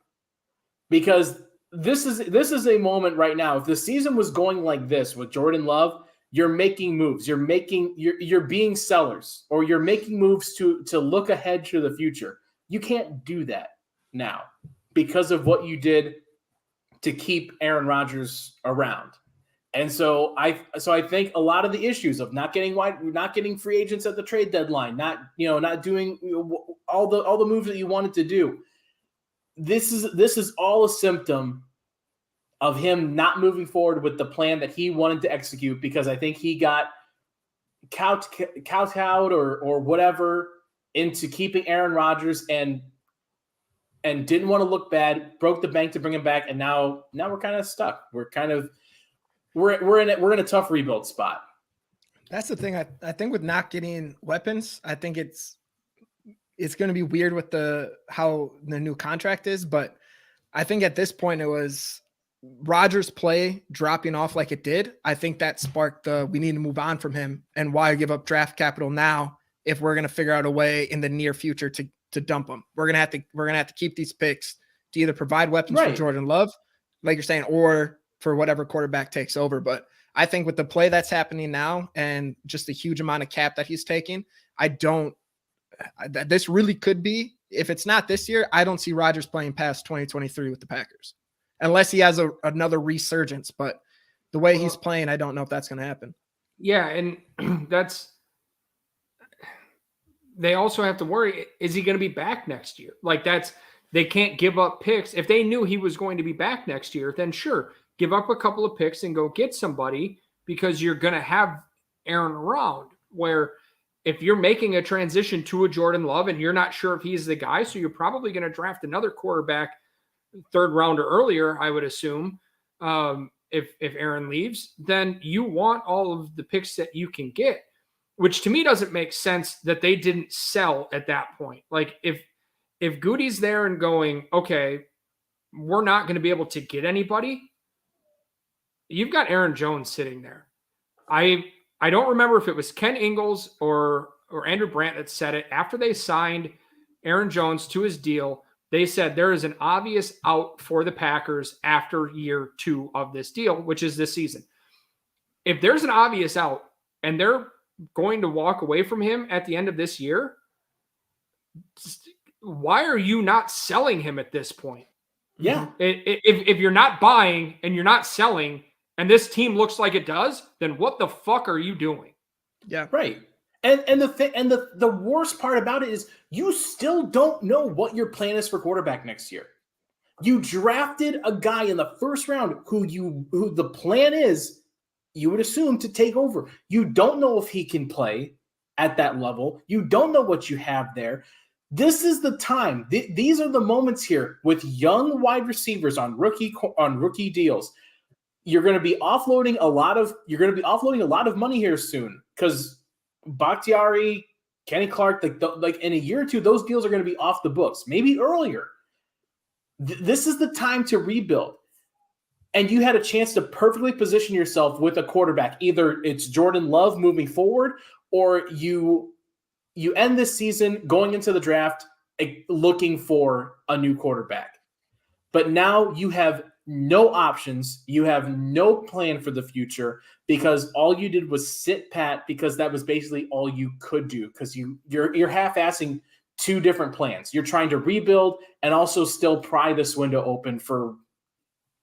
Speaker 2: Because this is a moment right now. If the season was going like this with Jordan Love, you're making moves. You're being sellers, or you're making moves to look ahead to the future. You can't do that now because of what you did to keep Aaron Rodgers around. And so I think a lot of the issues of not getting free agents at the trade deadline, not doing all the moves that you wanted to do. This is all a symptom of him not moving forward with the plan that he wanted to execute, because I think he got kowtowed or whatever into keeping Aaron Rodgers and didn't want to look bad, broke the bank to bring him back, and now we're kind of stuck. We're in a tough rebuild spot.
Speaker 7: That's the thing. I think with not getting weapons, I think it's going to be weird with how the new contract is. But I think at this point it was Rodgers' play dropping off like it did. I think that sparked we need to move on from him, and why give up draft capital now if we're going to figure out a way in the near future to dump him. We're gonna have to keep these picks to either provide weapons for Jordan Love, like you're saying, or for whatever quarterback takes over. But I think with the play that's happening now and just the huge amount of cap that he's taking, this really could be, if it's not this year, I don't see Rodgers playing past 2023 with the Packers, unless he has another resurgence. But the way he's playing, I don't know if that's going to happen.
Speaker 6: Yeah, and they also have to worry, is he going to be back next year? Like, they can't give up picks. If they knew he was going to be back next year, then sure, give up a couple of picks and go get somebody, because you're going to have Aaron around. Where if you're making a transition to a Jordan Love and you're not sure if he's the guy, so you're probably going to draft another quarterback third round or earlier, I would assume, if Aaron leaves, then you want all of the picks that you can get, which to me doesn't make sense that they didn't sell at that point. Like, if Goody's there and going, okay, we're not going to be able to get anybody, you've got Aaron Jones sitting there. I don't remember if it was Ken Ingalls or Andrew Brandt that said it. After they signed Aaron Jones to his deal, they said there is an obvious out for the Packers after year 2 of this deal, which is this season. If there's an obvious out and they're going to walk away from him at the end of this year, why are you not selling him at this point?
Speaker 2: Yeah.
Speaker 6: If you're not buying and you're not selling, and this team looks like it does, then what the fuck are you doing?
Speaker 7: Yeah.
Speaker 2: Right. And the worst part about it is you still don't know what your plan is for quarterback next year. You drafted a guy in the first round who the plan is, you would assume, to take over. You don't know if he can play at that level. You don't know what you have there. This is the time. These are the moments here with young wide receivers on rookie deals. You're going to be offloading a lot of money here soon, because Bakhtiari, Kenny Clark, like in a year or two, those deals are going to be off the books, maybe earlier. This is the time to rebuild. And you had a chance to perfectly position yourself with a quarterback. Either it's Jordan Love moving forward, or you end this season going into the draft looking for a new quarterback. But now you have no options. You have no plan for the future, because all you did was sit pat, because that was basically all you could do, because you're half-assing two different plans. You're trying to rebuild and also still pry this window open for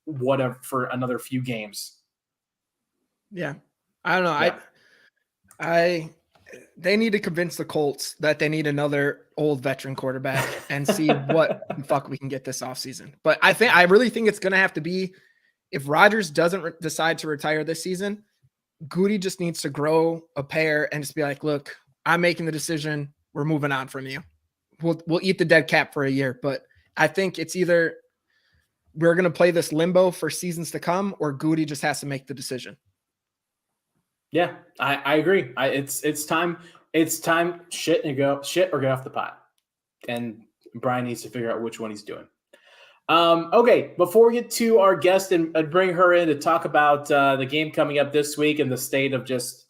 Speaker 2: another few games.
Speaker 7: Yeah. I don't know. Yeah. They need to convince the Colts that they need another old veteran quarterback and see what the fuck we can get this offseason. But I really think it's going to have to be, if Rodgers doesn't decide to retire this season, Goody just needs to grow a pair and just be like, look, I'm making the decision. We're moving on from you. We'll eat the dead cap for a year. But I think it's either we're going to play this limbo for seasons to come, or Goody just has to make the decision.
Speaker 2: Yeah, I agree. It's time. It's time. Shit or get off the pot. And Brian needs to figure out which one he's doing. Okay, before we get to our guest and bring her in to talk about the game coming up this week and the state of just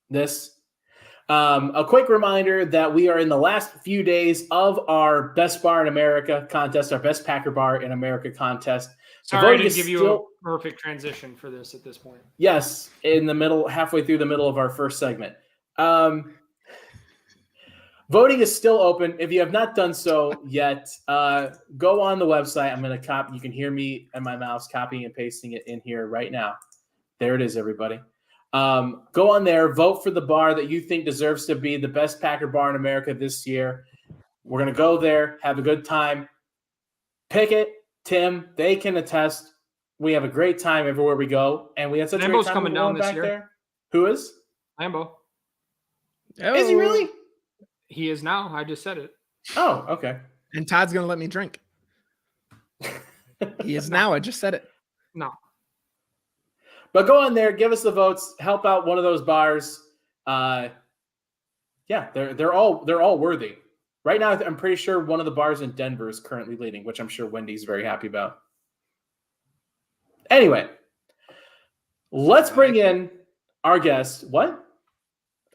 Speaker 2: this. A quick reminder that we are in the last few days of our Best Bar in America contest, our Best Packer Bar in America contest.
Speaker 6: Sorry to give you a perfect transition for this at this point.
Speaker 2: Yes, halfway through the middle of our first segment. Voting is still open. If you have not done so yet, go on the website. I'm going to copy. You can hear me and my mouse copying and pasting it in here right now. There it is, everybody. Go on there, vote for the bar that you think deserves to be the best Packer bar in America this year. We're going to go there, have a good time. Pickett, Tim, they can attest. We have a great time everywhere we go, and we had such a great time
Speaker 6: coming down this
Speaker 2: back
Speaker 6: year.
Speaker 2: There. Who is?
Speaker 6: Lambo.
Speaker 2: Is he really?
Speaker 6: He is now. I just said it.
Speaker 2: Oh, okay.
Speaker 7: And Todd's going to let me drink. He is now. I just said it.
Speaker 6: No.
Speaker 2: But go on there, give us the votes, help out one of those bars. Yeah, they're all worthy. Right now, I'm pretty sure one of the bars in Denver is currently leading, which I'm sure Wendy's very happy about. Anyway, let's bring in our guest. What?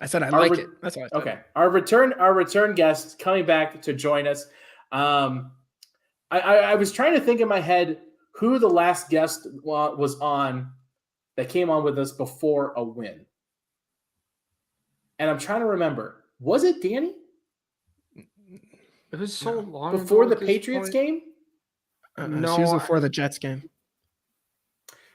Speaker 7: I said I like it. That's all I said.
Speaker 2: Okay. Our return guest coming back to join us. I was trying to think in my head who the last guest was on that came on with us before a win. And I'm trying to remember. Was it Danny?
Speaker 6: It was so long
Speaker 2: before
Speaker 6: ago
Speaker 2: the
Speaker 6: at this
Speaker 2: Patriots
Speaker 6: point.
Speaker 2: game?
Speaker 6: No,
Speaker 7: she was before the Jets game.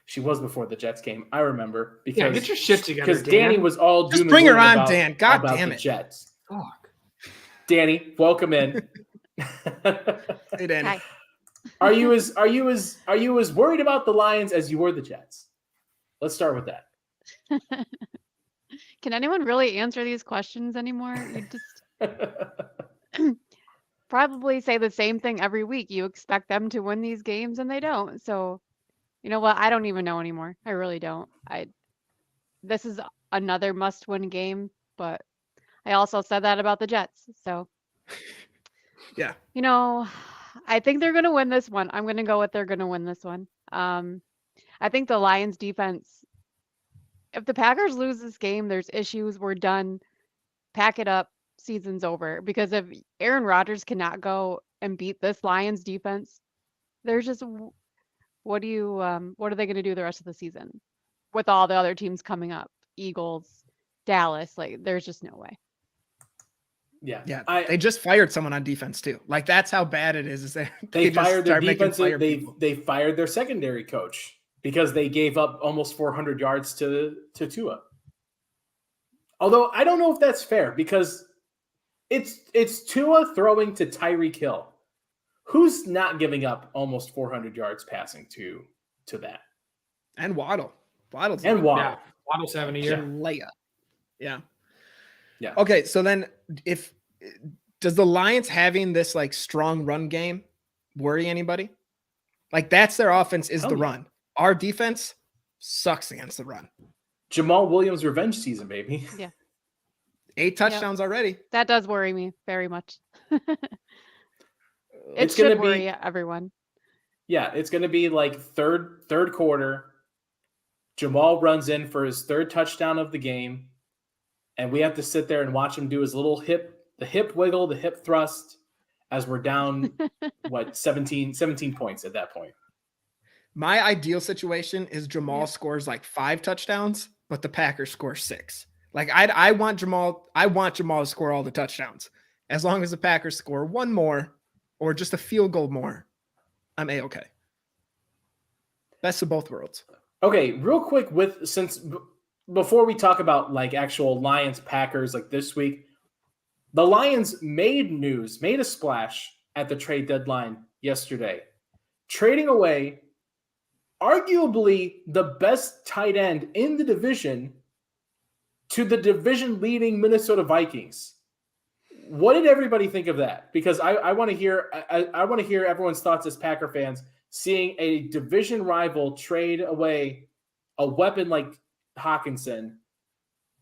Speaker 2: She was before the Jets game. I remember because
Speaker 6: Yeah, get your shit together.
Speaker 2: because Danny was all
Speaker 7: Just
Speaker 2: doom
Speaker 7: bring
Speaker 2: and
Speaker 7: her
Speaker 2: gloom
Speaker 7: on,
Speaker 2: about,
Speaker 7: Dan. God
Speaker 2: about
Speaker 7: damn
Speaker 2: the
Speaker 7: it.
Speaker 2: Jets.
Speaker 6: Fuck.
Speaker 2: Danny, welcome in.
Speaker 7: Hey, Danny.
Speaker 9: Hi.
Speaker 2: Are you as worried about the Lions as you were the Jets? Let's start with that.
Speaker 9: Can anyone really answer these questions anymore? You just probably say the same thing every week. You expect them to win these games and they don't. So, you know what? I don't even know anymore. I really don't. This is another must-win game, but I also said that about the Jets. So,
Speaker 7: Yeah.
Speaker 9: you know, I think they're going to win this one. I'm going to go with they're going to win this one. I think the Lions defense, if the Packers lose this game, there's issues. We're done. Pack it up. Season's over. Because if Aaron Rodgers cannot go and beat this Lions defense, there's just what are they going to do the rest of the season with all the other teams coming up? Eagles, Dallas, like there's just no way.
Speaker 2: Yeah.
Speaker 7: They just fired someone on defense too. Like that's how bad it is.
Speaker 2: They fired their defensive. They fired their secondary coach because they gave up almost 400 yards to Tua. Although I don't know if that's fair because it's Tua throwing to Tyreek Hill. Who's not giving up almost 400 yards passing to that?
Speaker 7: And Waddle.
Speaker 2: Waddle.
Speaker 6: Yeah. Waddle's having a year.
Speaker 7: Leia. Yeah.
Speaker 2: Yeah.
Speaker 7: Okay, so then does the Lions having this like strong run game worry anybody? Like that's their offense is the run. Our defense sucks against the run.
Speaker 2: Jamal Williams revenge season, baby.
Speaker 9: Yeah.
Speaker 7: 8 touchdowns already.
Speaker 9: That does worry me very much.
Speaker 2: It's
Speaker 9: should
Speaker 2: gonna
Speaker 9: worry everyone.
Speaker 2: Yeah, it's going to be like third quarter. Jamal runs in for his third touchdown of the game, and we have to sit there and watch him do his little hip wiggle, the hip thrust, as we're down 17 points at that point.
Speaker 7: My ideal situation is Jamal scores like 5 touchdowns, but the Packers score 6. Like I want Jamal to score all the touchdowns. As long as the Packers score one more or just a field goal more, I'm A-okay. Best of both worlds. Okay,
Speaker 2: real quick before we talk about like actual Lions Packers like this week, the Lions made a splash at the trade deadline yesterday, trading away arguably the best tight end in the division to the division leading Minnesota Vikings. What did everybody think of that? Because I want to hear everyone's thoughts as Packer fans, seeing a division rival trade away a weapon like Hawkinson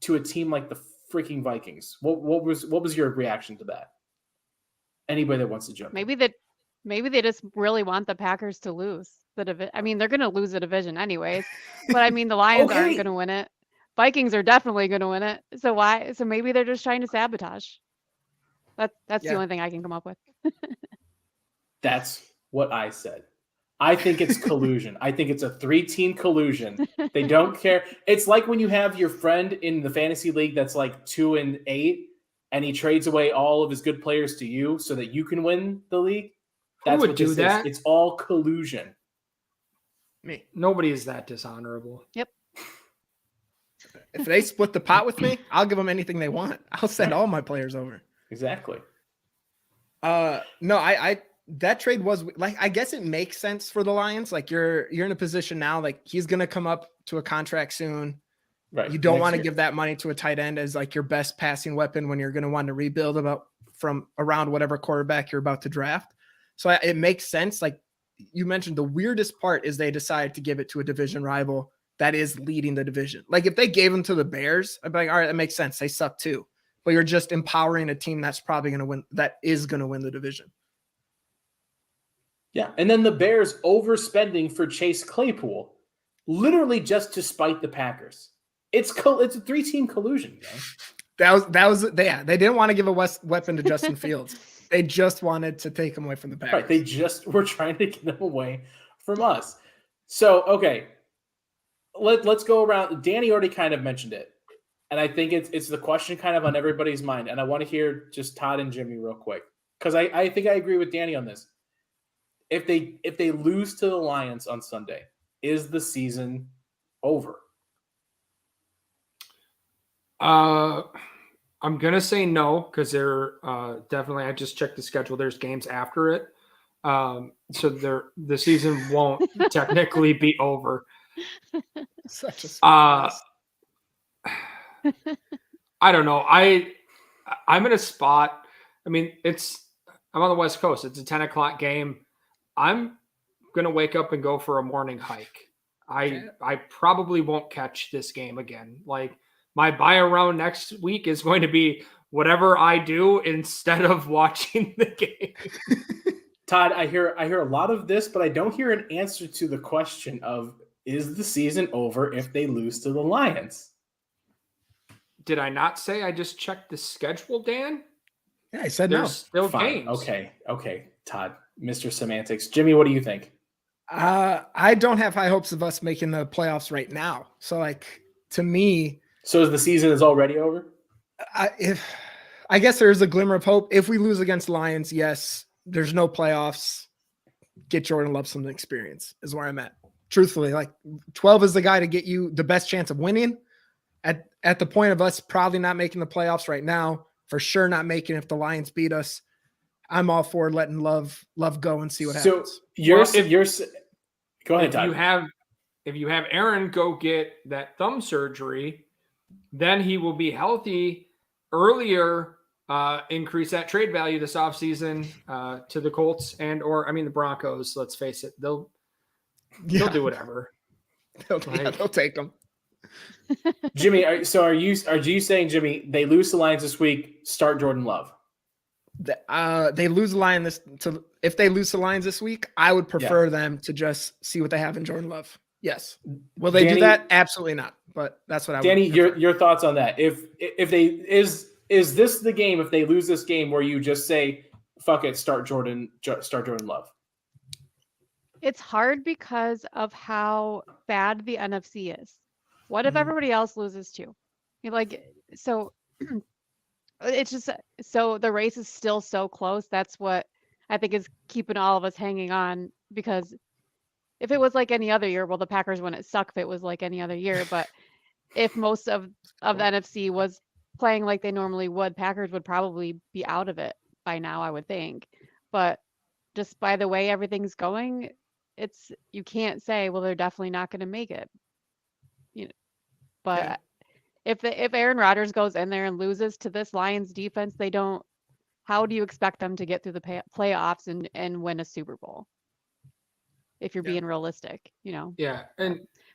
Speaker 2: to a team like the freaking Vikings. What was your reaction to that? Anybody that wants to jump?
Speaker 9: Maybe they just really want the Packers to lose the division. I mean, they're going to lose the division anyways. But I mean, the Lions aren't going to win it. Vikings are definitely going to win it. So why? So maybe they're just trying to sabotage. That's the only thing I can come up with.
Speaker 2: That's what I said. I think it's collusion. I think it's a 3-team collusion. They don't care. It's like when you have your friend in the fantasy league that's like 2-8 and he trades away all of his good players to you so that you can win the league.
Speaker 6: Who would do that?
Speaker 2: It's all collusion.
Speaker 7: Me.
Speaker 6: Nobody is that dishonorable.
Speaker 9: Yep.
Speaker 7: If they split the pot with me, I'll give them anything they want. I'll send all my players over.
Speaker 2: Exactly.
Speaker 7: No, I that trade was like, I guess it makes sense for the Lions. Like you're in a position now, like he's going to come up to a contract soon.
Speaker 2: Right.
Speaker 7: You don't
Speaker 2: Next
Speaker 7: want to
Speaker 2: year.
Speaker 7: give that money to a tight end as like your best passing weapon when you're going to want to rebuild from around whatever quarterback you're about to draft. So it makes sense. Like you mentioned, the weirdest part is they decided to give it to a division rival that is leading the division. Like if they gave them to the Bears, I'd be like, all right, that makes sense. They suck too. But you're just empowering a team that's probably going to win, that is going to win the division.
Speaker 2: Yeah. And then the Bears overspending for Chase Claypool, literally just to spite the Packers. It's a 3-team collusion, man.
Speaker 7: They didn't want to give a weapon to Justin Fields. They just wanted to take him away from the Packers.
Speaker 2: Right. They just were trying to get him away from us. So, okay. Let's go around. Danny already kind of mentioned it. And I think it's the question kind of on everybody's mind. And I want to hear just Todd and Jimmy real quick. Because I think I agree with Danny on this. If they lose to the Lions on Sunday, is the season over?
Speaker 6: I'm gonna say no because they're definitely. I just checked the schedule. There's games after it, so the season won't technically be over.
Speaker 7: Such a
Speaker 6: I don't know. I'm in a spot. I mean, I'm on the West Coast. It's a 10:00 game. I'm gonna wake up and go for a morning hike. I probably won't catch this game again. Like my buy around next week is going to be whatever I do instead of watching the game.
Speaker 2: Todd, I hear a lot of this, but I don't hear an answer to the question of, is the season over if they lose to the Lions?
Speaker 6: Did I not say I just checked the schedule, Dan?
Speaker 7: Yeah, I said
Speaker 6: There's
Speaker 7: no.
Speaker 6: still
Speaker 2: Fine.
Speaker 6: games.
Speaker 2: Okay, Todd, Mr. Semantics. Jimmy, what do you think?
Speaker 7: I don't have high hopes of us making the playoffs right now. So, like, to me,
Speaker 2: so is the season is already over?
Speaker 7: I guess there is a glimmer of hope. If we lose against Lions, yes, there's no playoffs. Get Jordan Love some experience is where I'm at. Truthfully, like 12 is the guy to get you the best chance of winning. At the point of us probably not making the playoffs right now, for sure not making if the Lions beat us. I'm all for letting Love go and see what happens.
Speaker 2: So go ahead, Todd.
Speaker 6: If you have Aaron go get that thumb surgery, then he will be healthy earlier, increase that trade value this offseason to the Colts or the Broncos. Let's face it. They'll do whatever.
Speaker 7: They'll take them.
Speaker 2: Jimmy, are you saying, Jimmy, they lose the Lions this week, start Jordan Love?
Speaker 7: They lose the Lions if they lose the Lions this week, I would prefer them to just see what they have in Jordan Love. Yes. Will they do that? Absolutely not. But that's what I would
Speaker 2: Danny,
Speaker 7: prefer.
Speaker 2: your thoughts on that. If they is this the game, if they lose this game where you just say, fuck it, start Jordan Love?
Speaker 9: It's hard because of how bad the NFC is. What if everybody else loses too? So it's just so the race is still so close. That's what I think is keeping all of us hanging on, because if it was like any other year, well, the Packers wouldn't suck if it was like any other year. But if most of the NFC was playing like they normally would, Packers would probably be out of it by now, I would think. But just by the way everything's going, you can't say, well, they're definitely not going to make it. But if Aaron Rodgers goes in there and loses to this Lions defense, how do you expect them to get through the playoffs and win a Super Bowl? If you're being realistic,
Speaker 6: Yeah.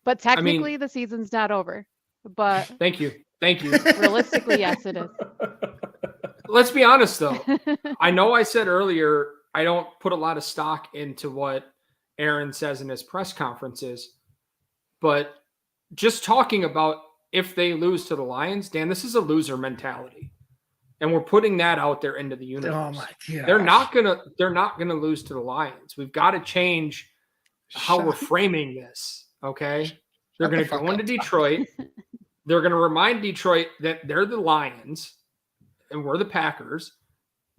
Speaker 9: But technically the season's not over. But
Speaker 6: Thank you.
Speaker 9: Realistically, yes, it is.
Speaker 6: Let's be honest, though. I know I said earlier I don't put a lot of stock into what Aaron says in his press conferences, but just talking about if they lose to the Lions, Dan, this is a loser mentality, and we're putting that out there into the universe.
Speaker 7: Oh my God!
Speaker 6: They're not gonna lose to the Lions. We've got to change how we're framing this. Okay, they're gonna go into Detroit. They're gonna remind Detroit that they're the Lions and we're the Packers.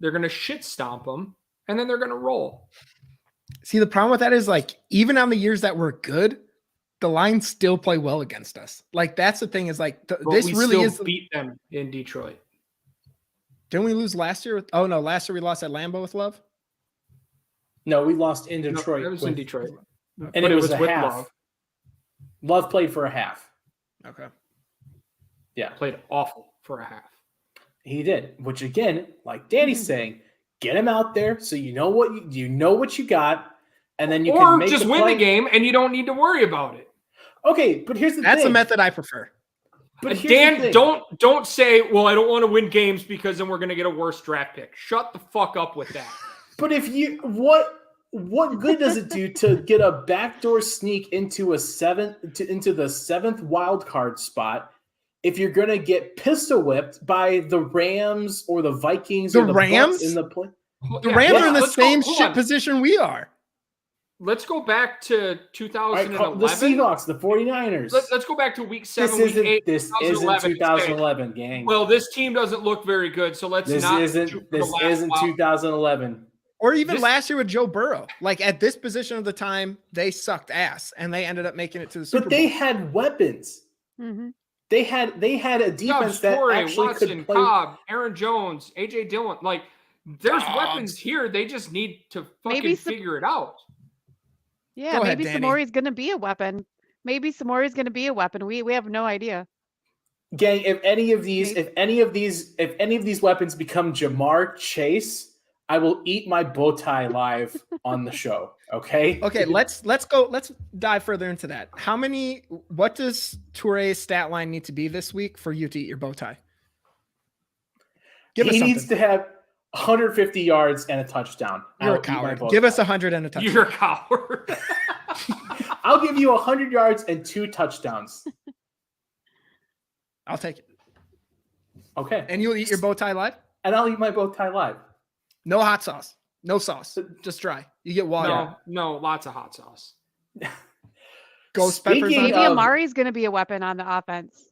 Speaker 6: They're gonna shit stomp them, and then they're gonna roll.
Speaker 7: See, the problem with that is, like, even on the years that we're good, the Lions still play well against us. Like, that's the thing is, like, this really is
Speaker 6: beat them in Detroit.
Speaker 7: Didn't we lose last year? Last year we lost at Lambeau with Love.
Speaker 2: No, we lost in Detroit.
Speaker 6: No, it was in Detroit,
Speaker 2: and it was a
Speaker 6: with
Speaker 2: half. Love played for a half.
Speaker 7: Okay.
Speaker 2: Yeah.
Speaker 6: Played awful for a half.
Speaker 2: He did, which again, like Danny's saying, get him out there so you know what you got, and then you
Speaker 6: or
Speaker 2: can make
Speaker 6: just
Speaker 2: the
Speaker 6: win
Speaker 2: play.
Speaker 6: the game and you don't need to worry about it.
Speaker 2: Okay, but here's the
Speaker 7: That's
Speaker 2: thing.
Speaker 7: a method I prefer.
Speaker 2: But here's the
Speaker 6: Dan,
Speaker 2: thing.
Speaker 6: don't say, well, I don't want to win games because then we're going to get a worse draft pick. Shut the fuck up with that.
Speaker 2: But if you what good does it do to get a backdoor sneak into the seventh wild card spot if you're going to get pistol whipped by the Rams or the Vikings
Speaker 7: The
Speaker 2: or the
Speaker 7: Rams?
Speaker 2: Bucks in the play?
Speaker 7: The Rams are in the
Speaker 6: let's go-
Speaker 7: same
Speaker 6: hold
Speaker 7: shit
Speaker 6: on.
Speaker 7: position we are.
Speaker 6: Let's go back to
Speaker 2: All
Speaker 6: 2011.
Speaker 2: right, the Seahawks, the 49ers.
Speaker 6: Let's go back to week 7,
Speaker 2: this
Speaker 6: week 8,
Speaker 2: isn't 2011, gang.
Speaker 6: Well, this team doesn't look very good, so let's
Speaker 2: this
Speaker 6: not.
Speaker 2: isn't 2011.
Speaker 7: Or even
Speaker 6: This-
Speaker 7: last year with Joe Burrow. Like at this position of the time, they sucked ass and they ended up making it to the Super
Speaker 2: But
Speaker 7: Bowl.
Speaker 2: they had weapons.
Speaker 9: Mhm.
Speaker 2: They had a defense that
Speaker 6: Torrey,
Speaker 2: actually
Speaker 6: Watson,
Speaker 2: could play.
Speaker 6: Cobb, Aaron Jones, AJ Dillon. Like, there's
Speaker 7: Dobbs.
Speaker 6: weapons here. They just need to fucking
Speaker 9: Maybe
Speaker 6: figure it out.
Speaker 9: Yeah,
Speaker 7: Go ahead,
Speaker 9: maybe
Speaker 7: Danny.
Speaker 9: Samori's going to be a weapon. Maybe Samori's going to be a weapon. We have no idea.
Speaker 2: Gang, if any of these weapons become Jamar Chase, I will eat my bow tie live on the show. Okay.
Speaker 7: Okay, let's dive further into that. What does Touré's stat line need to be this week for you to eat your bow tie? Give us
Speaker 2: He
Speaker 7: something.
Speaker 2: needs to have 150 yards and a touchdown.
Speaker 7: You're
Speaker 2: I'll
Speaker 7: a
Speaker 2: eat my
Speaker 7: coward.
Speaker 2: bow
Speaker 7: Give us
Speaker 2: tie.
Speaker 7: 100 and a touchdown.
Speaker 6: You're a coward.
Speaker 2: I'll give you 100 yards and 2 touchdowns.
Speaker 7: I'll take it.
Speaker 2: Okay.
Speaker 7: And you'll eat your bow tie live?
Speaker 2: And I'll eat my bow tie live.
Speaker 7: No hot sauce. No sauce. Just dry. You get water.
Speaker 6: No, lots of hot sauce.
Speaker 7: Ghost peppers on
Speaker 2: Speaking
Speaker 9: Maybe
Speaker 7: top.
Speaker 2: of-
Speaker 9: Amari's going to be a weapon on the offense.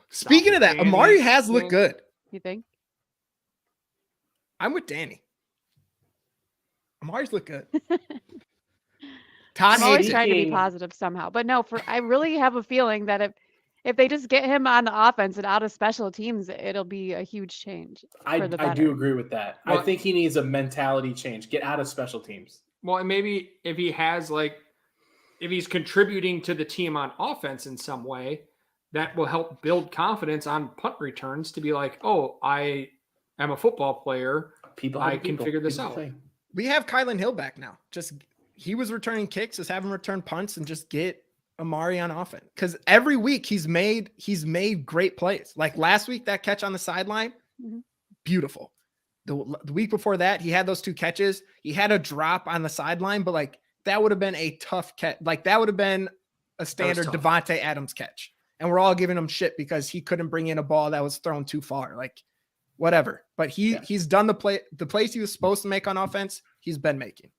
Speaker 7: Speaking of that,
Speaker 6: Danny.
Speaker 7: Amari has looked good.
Speaker 9: You think?
Speaker 7: I'm with Danny. Amari's looked good. Todd
Speaker 9: I'm always
Speaker 7: hates it.
Speaker 9: trying to be
Speaker 2: Speaking-
Speaker 9: positive somehow. But no, I really have a feeling that if they just get him on the offense and out of special teams, it'll be a huge change.
Speaker 2: I
Speaker 9: for the
Speaker 2: do
Speaker 9: better.
Speaker 2: agree with that. I
Speaker 6: Well-
Speaker 2: think he needs a mentality change. Get out of special teams.
Speaker 6: Well, and maybe if he's contributing to the team on offense in some way, that will help build confidence on punt returns to be like, oh, I am a football player. I can figure this out.
Speaker 7: We have Kylan Hill back now. He was returning kicks, just have him return punts and just get Amari on offense. Because every week he's made great plays. Like last week, that catch on the sideline,
Speaker 9: Mhm.
Speaker 7: beautiful. The week before that, he had those 2 catches. He had a drop on the sideline, but like that would have been a tough catch. Like that would have been a standard
Speaker 6: tough.
Speaker 7: Devontae Adams catch. And we're all giving him shit because he couldn't bring in a ball that was thrown too far. Like whatever. But he's done the plays he was supposed to make on offense, he's been making.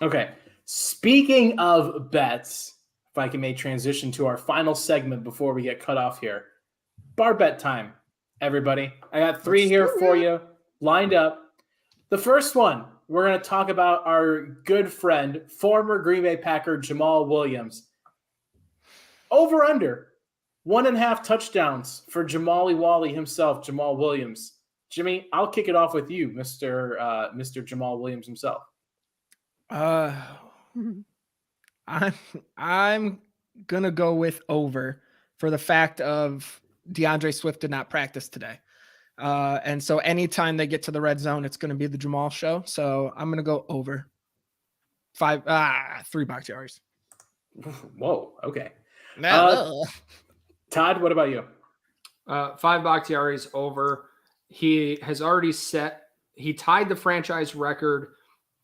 Speaker 2: Okay. Speaking of bets, if I can make transition to our final segment before we get cut off here. Bar bet time, everybody. I got 3 here for you lined up. The first one, we're going to talk about our good friend, former Green Bay Packer Jamal Williams. Over under 1.5 touchdowns for Jamali Wally himself, Jamal Williams. Jimmy, I'll kick it off with you, Mr. Jamal Williams himself.
Speaker 7: I'm gonna go with over for the fact of DeAndre Swift did not practice today. And so anytime they get to the red zone, it's gonna be the Jamal show. So I'm gonna go over 3 box yards.
Speaker 2: Whoa, okay.
Speaker 7: No.
Speaker 2: Todd, what about you?
Speaker 6: 5 Bakhtiari's over. He has already he tied the franchise record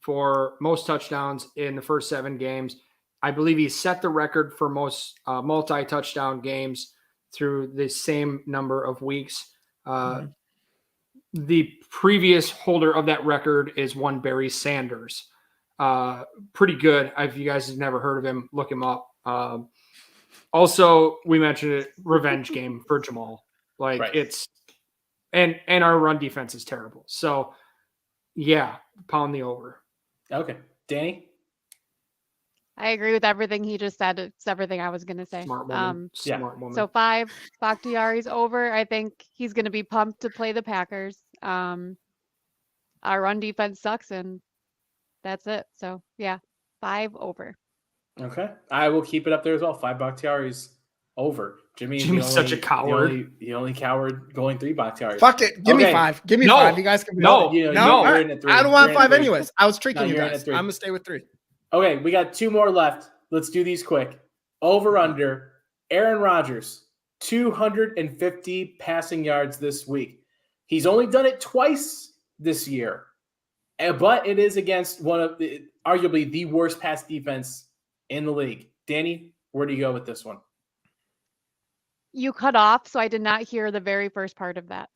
Speaker 6: for most touchdowns in the first 7 games. I believe he set the record for most multi-touchdown games through the same number of weeks. The previous holder of that record is one Barry Sanders. Pretty good. If you guys have never heard of him, look him up. Also, we mentioned it, revenge game for Jamal. Like
Speaker 2: Right.
Speaker 6: it's and our run defense is terrible. So yeah, pound the over.
Speaker 2: Okay. Danny?
Speaker 9: I agree with everything he just said. It's everything I was going to say.
Speaker 6: Smart woman.
Speaker 2: yeah.
Speaker 6: Smart woman.
Speaker 9: So 5, Bakhtiari's over. I think he's going to be pumped to play the Packers. Our run defense sucks, and that's it. So yeah, 5 over.
Speaker 2: Okay. I will keep it up there as well. 5 Bakhtiari's Over.
Speaker 6: Jimmy's such a coward.
Speaker 2: The only coward going 3 Bakhtiaris.
Speaker 7: Fuck it. Give me
Speaker 2: Okay.
Speaker 7: 5. Give me
Speaker 6: No.
Speaker 7: 5. You guys can
Speaker 6: No.
Speaker 2: You know,
Speaker 7: No,
Speaker 2: you're in at 3.
Speaker 7: I don't want
Speaker 2: You're in at
Speaker 7: 5
Speaker 2: 3.
Speaker 7: anyways. I was tricking
Speaker 2: No,
Speaker 7: you
Speaker 2: you're in
Speaker 7: guys.
Speaker 2: at 3.
Speaker 7: I'm gonna stay with 3.
Speaker 2: Okay, we got 2 more left. Let's do these quick. Over under. Aaron Rodgers, 250 passing yards this week. He's only done it twice this year, but it is against one of arguably the worst pass defense in the league. Danny, where do you go with this one?
Speaker 9: You cut off, so I did not hear the very first part of that.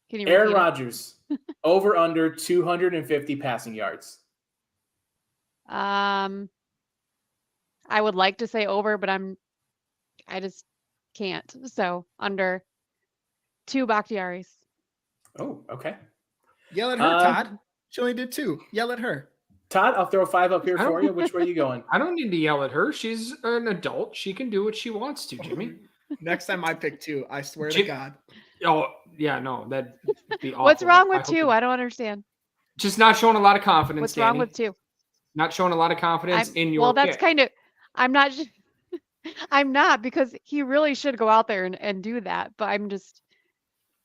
Speaker 9: Can you
Speaker 2: Aaron
Speaker 9: repeat it?
Speaker 2: Rodgers, over under 250 passing yards.
Speaker 9: I would like to say over, but I just can't. So under 2 Bakhtiaris.
Speaker 2: Oh, okay.
Speaker 7: Yell at her, Todd. She only did 2. Yell at her.
Speaker 2: Todd, I'll throw 5 up here for you. Which way are you going?
Speaker 6: I don't need to yell at her. She's an adult. She can do what she wants to, Jimmy.
Speaker 7: Next time I pick 2, I swear to God.
Speaker 6: Oh, yeah, no, that'd be awful.
Speaker 9: What's wrong with
Speaker 6: I hope
Speaker 9: 2? I don't understand.
Speaker 6: Just not showing a lot of confidence,
Speaker 9: What's
Speaker 6: Danny.
Speaker 9: wrong with 2?
Speaker 6: Not showing a lot of confidence in your
Speaker 9: Well, that's
Speaker 6: pick.
Speaker 9: kind of. I'm not. I'm not, because he really should go out there and do that. But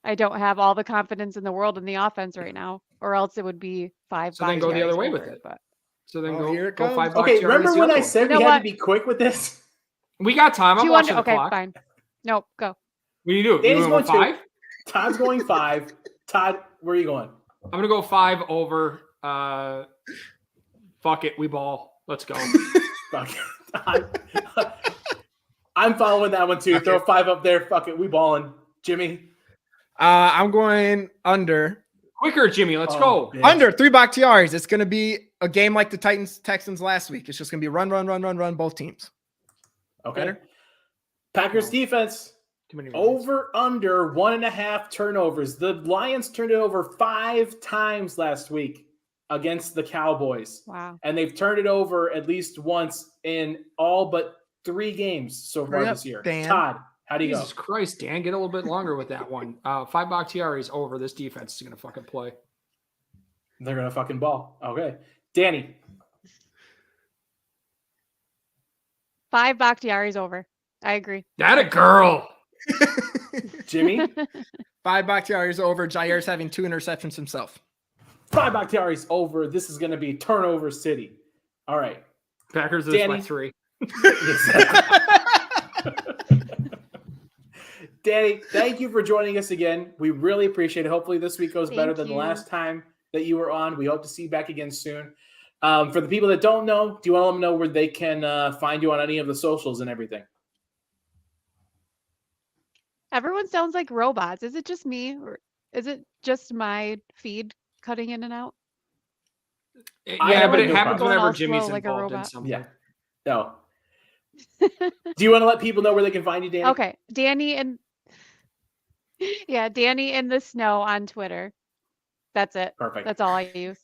Speaker 9: I don't have all the confidence in the world in the offense right now, or else it would be 5.
Speaker 6: So then go the
Speaker 9: Bakhtiaris
Speaker 6: other way
Speaker 9: over,
Speaker 6: with it.
Speaker 9: But
Speaker 6: So then
Speaker 7: here it
Speaker 6: go
Speaker 7: comes.
Speaker 6: 5
Speaker 2: Okay,
Speaker 6: Bakhtiaris
Speaker 2: remember
Speaker 6: the
Speaker 2: when
Speaker 6: other
Speaker 2: I
Speaker 6: way.
Speaker 2: said
Speaker 9: You
Speaker 2: we
Speaker 9: know
Speaker 2: had
Speaker 9: what?
Speaker 2: to be quick with this?
Speaker 6: We got time. I'm
Speaker 9: 2
Speaker 6: watching
Speaker 9: under.
Speaker 6: the
Speaker 9: Okay,
Speaker 6: clock.
Speaker 9: fine. Nope, go.
Speaker 6: What do you do?
Speaker 2: Danny's
Speaker 6: You
Speaker 2: going
Speaker 6: go 5?
Speaker 2: 2. Todd's going 5. Todd, where are you going?
Speaker 6: I'm going to go 5 over. Fuck it. We ball. Let's go.
Speaker 2: Fuck it. I'm following that one too.
Speaker 7: Okay.
Speaker 2: Throw 5 up there. Fuck it. We balling. Jimmy.
Speaker 7: I'm going under.
Speaker 6: Quicker, Jimmy. Let's
Speaker 2: Oh,
Speaker 6: go.
Speaker 2: bitch.
Speaker 7: Under 3 Bakhtiaris. It's going to be a game like the Texans last week. It's just going to be run, both teams.
Speaker 2: Okay.
Speaker 7: Better?
Speaker 2: Packers defense.
Speaker 6: Too many runs.
Speaker 2: Over under 1.5 turnovers. The Lions turned it over 5 times last week against the Cowboys.
Speaker 9: Wow.
Speaker 2: And they've turned it over at least once in all but 3 games so far
Speaker 7: Hurry up,
Speaker 2: this year.
Speaker 7: Dan.
Speaker 2: Todd, how do you
Speaker 6: Jesus
Speaker 2: go?
Speaker 6: Christ, Dan. Get a little bit longer with that one. 5 Bakhtiaris over. This defense is going to fucking play.
Speaker 2: They're going to fucking ball. Okay. Danny.
Speaker 9: 5 Bakhtiaris over. I agree.
Speaker 6: That a girl.
Speaker 2: Jimmy.
Speaker 7: 5 Bakhtiaris over. Jair's having 2 interceptions himself.
Speaker 2: 5 Bakhtiaris over. This is going to be turnover city. All right.
Speaker 6: Packers is
Speaker 2: Danny.
Speaker 6: by 3.
Speaker 2: Danny, thank you for joining us again. We really appreciate it. Hopefully this week goes better
Speaker 9: Thank
Speaker 2: than the
Speaker 9: you.
Speaker 2: last time that you were on. We hope to see you back again soon. For the people that don't know, do you want to let them know where they can find you on any of the socials and everything?
Speaker 9: Everyone sounds like robots. Is it just me, or is it just my feed cutting in and out?
Speaker 2: I
Speaker 6: Yeah,
Speaker 2: have
Speaker 6: but
Speaker 2: no
Speaker 6: it happens
Speaker 2: problem.
Speaker 6: whenever
Speaker 9: Going all
Speaker 6: Jimmy's
Speaker 9: slow like a
Speaker 6: involved in
Speaker 9: robot.
Speaker 6: something.
Speaker 2: Yeah. No. Do you want to let people know where they can find you, Danny?
Speaker 9: Okay, Danny in the snow on Twitter. That's it.
Speaker 2: Perfect.
Speaker 9: That's all I use.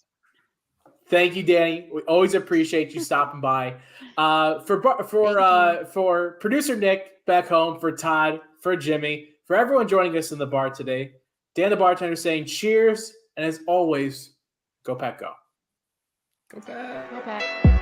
Speaker 2: Thank you, Danny. We always appreciate you stopping by. For producer Nick back home, for Todd, for Jimmy, for everyone joining us in the bar today, Dan the bartender saying cheers, and as always, go Pack Go.
Speaker 7: Go back.
Speaker 9: Go back.